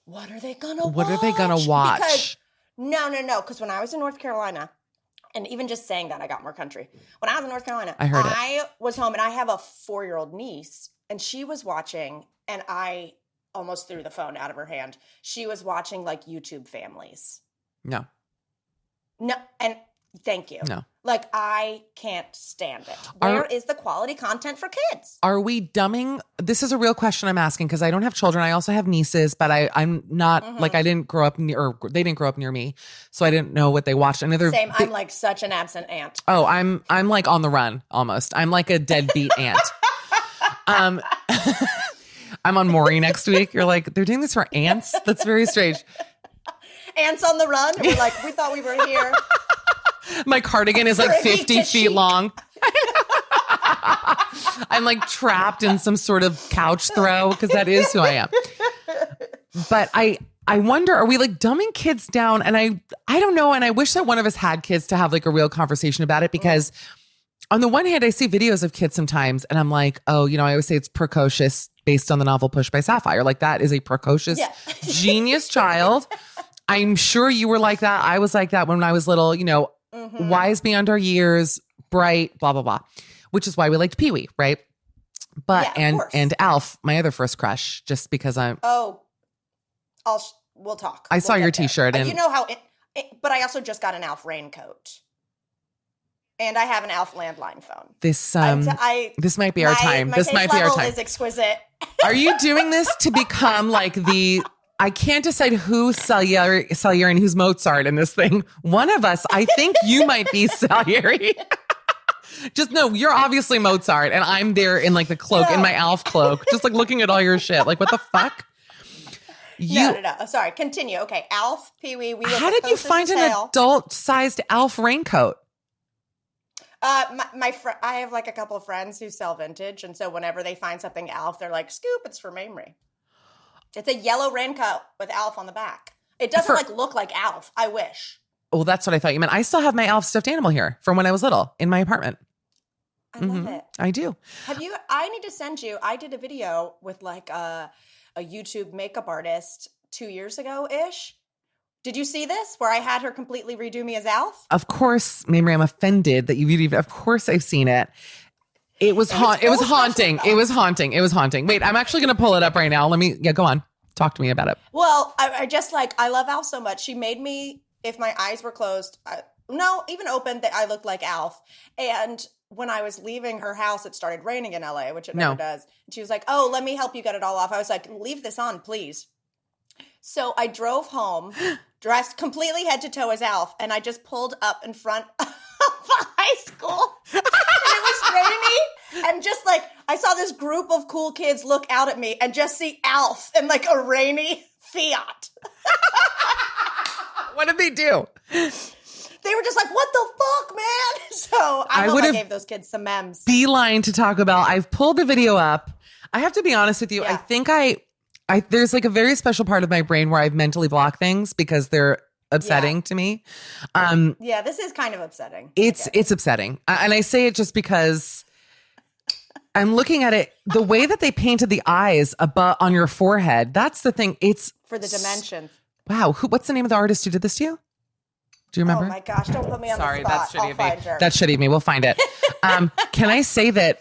What are they going to watch? What are they going to watch? No. Because when I was in North Carolina, and even just saying that, I got more country. When I was in North Carolina, I was home, and I have a 4-year-old niece, and she was watching, and I almost threw the phone out of her hand. She was watching YouTube families. No, and thank you. No. I can't stand it. Where is the quality content for kids? Are we dumbing? This is a real question I'm asking, because I don't have children. I also have nieces, but I'm not I didn't grow up near, or they didn't grow up near me, so I didn't know what they watched. Same. I'm such an absent aunt. Oh, I'm on the run almost. I'm like a deadbeat aunt. I'm on Maury next week. You're they're doing this for ants? That's very strange. Ants on the run? We're we thought we were here. My cardigan is 50 feet long. I'm trapped in some sort of couch throw, because that is who I am. But I wonder, are we dumbing kids down? And I don't know. And I wish that one of us had kids to have a real conversation about it, because on the one hand, I see videos of kids sometimes, and I'm I always say it's precocious based on the novel Push by Sapphire. That is a precocious, genius child. I'm sure you were like that. I was like that when I was little, wise beyond our years, bright, blah, blah, blah, which is why we liked Pee Wee, right? But, and Alf, my other first crush, just because I'm. Oh, we'll talk. I saw your t-shirt. And you know how but I also just got an Alf raincoat. And I have an Alf landline phone. This might be our time. This might be our time. My taste level is exquisite. Are you doing this to become I can't decide who's Salieri and who's Mozart in this thing. One of us, I think you might be Salieri. Just no, you're obviously Mozart, and I'm there in the cloak, in my Alf cloak, just looking at all your shit. What the fuck? No. Sorry, continue. Okay, Alf, Pee Wee. How did you find an adult-sized Alf raincoat? I have a couple of friends who sell vintage, and so whenever they find something Alf, they're "Scoop, it's for Mamrie." It's a yellow raincoat with Alf on the back. It doesn't look like Alf. I wish. Well, that's what I thought you meant. I still have my Alf stuffed animal here from when I was little in my apartment. I love it. I do. I need to send you. I did a video with a YouTube makeup artist 2 years ago-ish. Did you see this? Where I had her completely redo me as Alf? Of course, Mamrie, I'm offended that you've even. Of course, I've seen it. It was haunting. It was haunting. Wait, I'm actually going to pull it up right now. Go on. Talk to me about it. Well, I just I love Alf so much. She made me, if my eyes were closed, even open, that I looked like Alf. And when I was leaving her house, it started raining in LA, which it never does. And she was like, oh, let me help you get it all off. I was like, leave this on, please. So I drove home, dressed completely head to toe as Alf, and I just pulled up in front of a high school. And it was rainy, and just like, I saw this group of cool kids look out at me and just see Alf in like a rainy Fiat. What did they do? They were just like, what the fuck, man? So I hope I gave those kids some memes. Beeline to Taco Bell. I've pulled the video up. I have to be honest with you. Yeah. I think there's like a very special part of my brain where I've mentally blocked things because they're upsetting to me. Yeah, this is kind of upsetting. It's upsetting. And I say it just because I'm looking at it, the way that they painted the eyes above on your forehead. That's the thing. It's for the dimensions. Wow. What's the name of the artist who did this to you? Do you remember? Oh my gosh, don't put me on the spot. That's shitty I'll of find me. her. That's shitty of me. We'll find it. Can I say that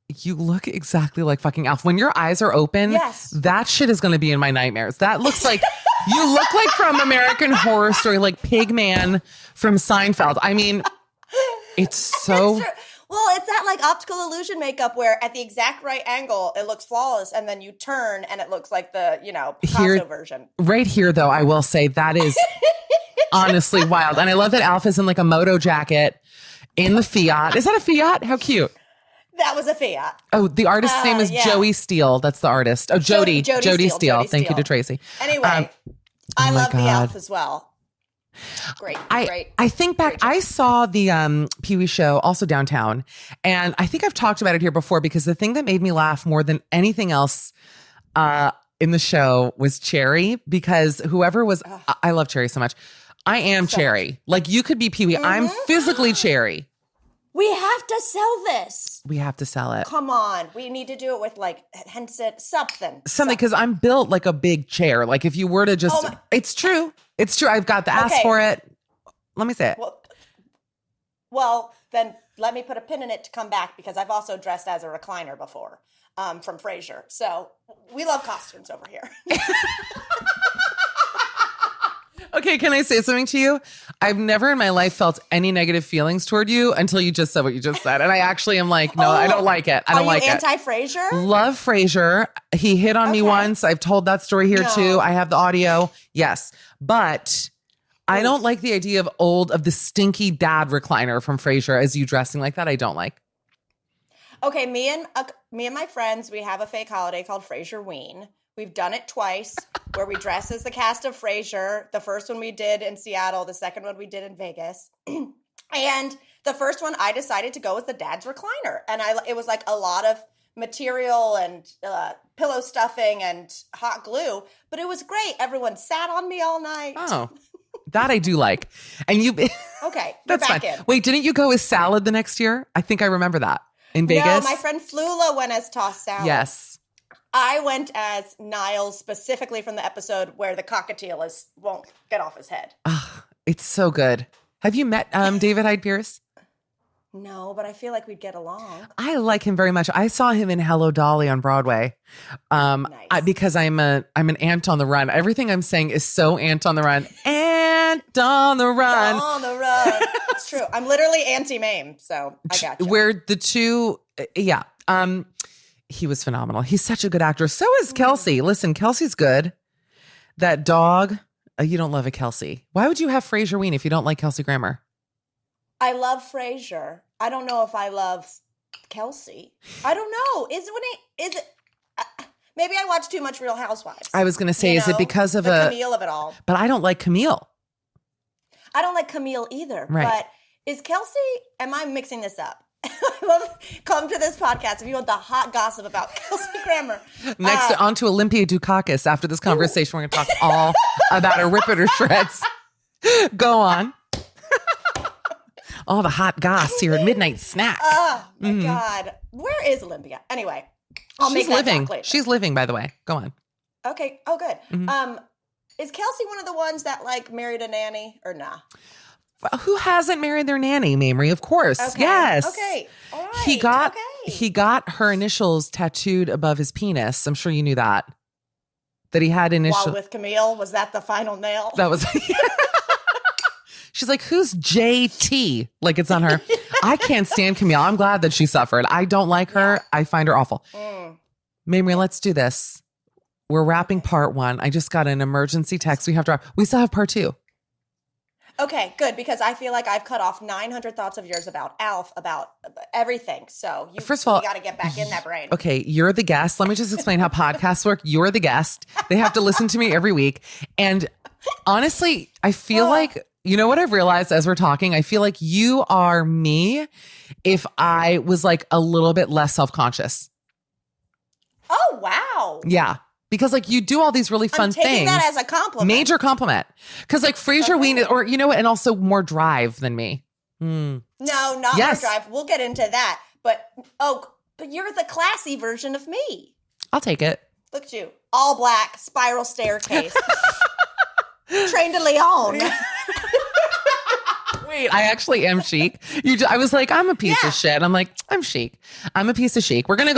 you look exactly like fucking Alf? When your eyes are open, that shit is going to be in my nightmares. That looks like, you look like from American Horror Story, like Pigman from Seinfeld. I mean, it's so... Well, it's that like optical illusion makeup where at the exact right angle, it looks flawless. And then you turn and it looks like the, Picasso version. Right here, though, I will say that is honestly wild. And I love that Alf is in like a moto jacket in the Fiat. Is that a Fiat? How cute. That was a Fiat. Oh, the artist's name is Joey Steele. That's the artist. Oh, Jody Steele. Thank you to Tracy. Anyway, I love the Alf as well. Great. I think back, I saw the Pee Wee show also downtown. And I think I've talked about it here before because the thing that made me laugh more than anything else in the show was Cherry, because whoever was, I love Cherry so much. I am Cherry. Like you could be Pee Wee. I'm physically Cherry. We have to sell this. We have to sell it. Come on. We need to do it with like something. Something, because I'm built like a big chair. Like if you were to just, it's true. It's true. I've got the ass for it. Let me say it. Well, then let me put a pin in it to come back, because I've also dressed as a recliner before from Frasier. So we love costumes over here. Okay, can I say something to you? I've never in my life felt any negative feelings toward you until you just said what you just said. And I actually am like, no, I don't like it. I don't like it. Are you anti-Frasier? Love Frasier. He hit on me once. I've told that story here too. I have the audio. Yes. But I don't like the idea of the stinky dad recliner from Frasier as you dressing like that. I don't like. Okay, me and my friends, we have a fake holiday called Frasier Ween. We've done it twice where we dress as the cast of Frasier. The first one we did in Seattle. The second one we did in Vegas. And the first one I decided to go with the dad's recliner. And it was like a lot of material and pillow stuffing and hot glue. But it was great. Everyone sat on me all night. Oh, that I do like. And you... Okay, that's fine. Wait, didn't you go as Salad the next year? I think I remember that. In Vegas? No, my friend Flula went as Tossed Salad. Yes. I went as Niles, specifically from the episode where the cockatiel won't get off his head. Oh, it's so good. Have you met David Hyde Pierce? No, but I feel like we'd get along. I like him very much. I saw him in Hello Dolly on Broadway. Nice. Because I'm an ant on the run. Everything I'm saying is so ant on the run. Ant on the run. On the run. It's true. I'm literally anti-Mame, so I got you. We're the two, he was phenomenal. He's such a good actor. So is Kelsey. Listen, Kelsey's good. That dog, you don't love a Kelsey. Why would you have Frasier Ween if you don't like Kelsey Grammer? I love Frasier. I don't know if I love Kelsey. I don't know. Is it? Maybe I watch too much Real Housewives. I was going to say, is it because of Camille of it all? But I don't like Camille. I don't like Camille either. Right. But is Kelsey? Am I mixing this up? Come to this podcast if you want the hot gossip about Kelsey Grammer. Next, on to Olympia Dukakis. After this conversation, we're going to talk all about her, rip it or shreds. Go on. All the hot goss here at Midnight Snack. Oh, my God. Where is Olympia? Anyway, She's living. She's living, by the way. Go on. Okay. Oh, good. Mm-hmm. Is Kelsey one of the ones that married a nanny or nah? Who hasn't married their nanny, Mamrie? Of course. Okay. Yes. Okay. All right. He got her initials tattooed above his penis. I'm sure you knew that. That he had initials. While with Camille, was that the final nail? That was. She's like, who's JT? Like it's on her. I can't stand Camille. I'm glad that she suffered. I don't like her. I find her awful. Mamrie, let's do this. We're wrapping part 1. I just got an emergency text. We still have part 2. Okay, good, because I feel like I've cut off 900 thoughts of yours about Alf, about everything. So first of all, you got to get back in that brain. Okay, you're the guest. Let me just explain how podcasts work. You're the guest. They have to listen to me every week. And honestly, I feel like, you know what I've realized as we're talking? I feel like you are me if I was like a little bit less self-conscious. Oh, wow. Yeah. Because like you do all these really fun things. I'm taking that as a compliment. Major compliment. Because like Fraser Ween, or you know what, and also more drive than me. No, not more drive. We'll get into that. But you're the classy version of me. I'll take it. Look at you. All black, spiral staircase. Train de Leon. Wait, I actually am chic. I was like, I'm a piece of shit. I'm like, I'm chic. I'm a piece of chic. We're gonna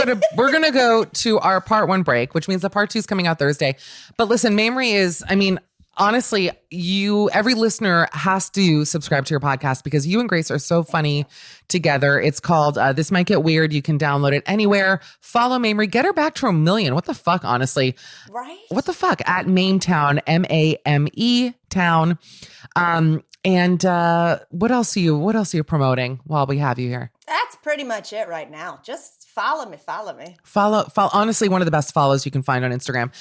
go to our part 1 break, which means the part 2 is coming out Thursday. But listen, Mamrie is, I mean, honestly, every listener has to subscribe to your podcast because you and Grace are so funny together. It's called This Might Get Weird. You can download it anywhere. Follow Mamrie. Get her back to 1 million. What the fuck, honestly? Right? What the fuck? At Mametown, MAME Town. And what else are you promoting while we have you here? That's pretty much it right now. Just follow me. Follow. Honestly, one of the best follows you can find on Instagram.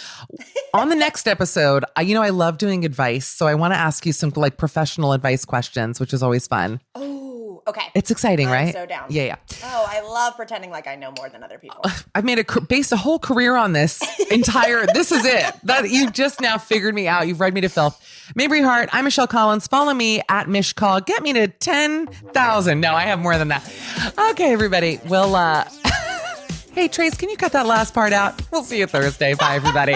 On the next episode, I love doing advice. So I want to ask you some like professional advice questions, which is always fun. Oh, okay. It's exciting, right? I'm so down. Yeah. Oh, I love pretending like I know more than other people. I've made based a whole career on this entire, this is it. That you've just now figured me out. You've read me to filth. Mamrie Hart, I'm Michelle Collins. Follow me at Mich Call. Get me to 10,000. No, I have more than that. Okay, everybody. Well, hey, Trace, can you cut that last part out? We'll see you Thursday. Bye, everybody.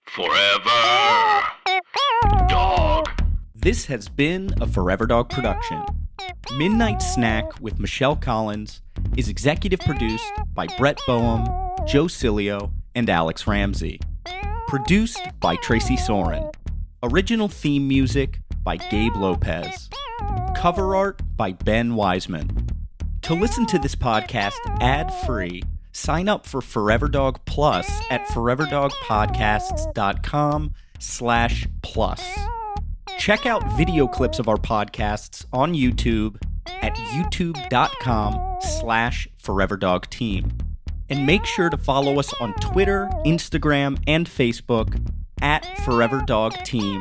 Forever Dog. This has been a Forever Dog production. Midnight Snack with Michelle Collins is executive produced by Brett Boehm, Joe Cilio, and Alex Ramsey. Produced by Tracy Soren. Original theme music by Gabe Lopez. Cover art by Ben Wiseman. To listen to this podcast ad-free, sign up for Forever Dog Plus at foreverdogpodcasts.com/plus. Check out video clips of our podcasts on YouTube at youtube.com/foreverdogteam. And make sure to follow us on Twitter, Instagram, and Facebook at Forever Dog Team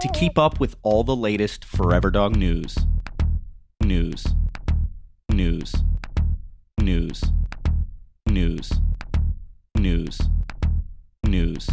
to keep up with all the latest Forever Dog news.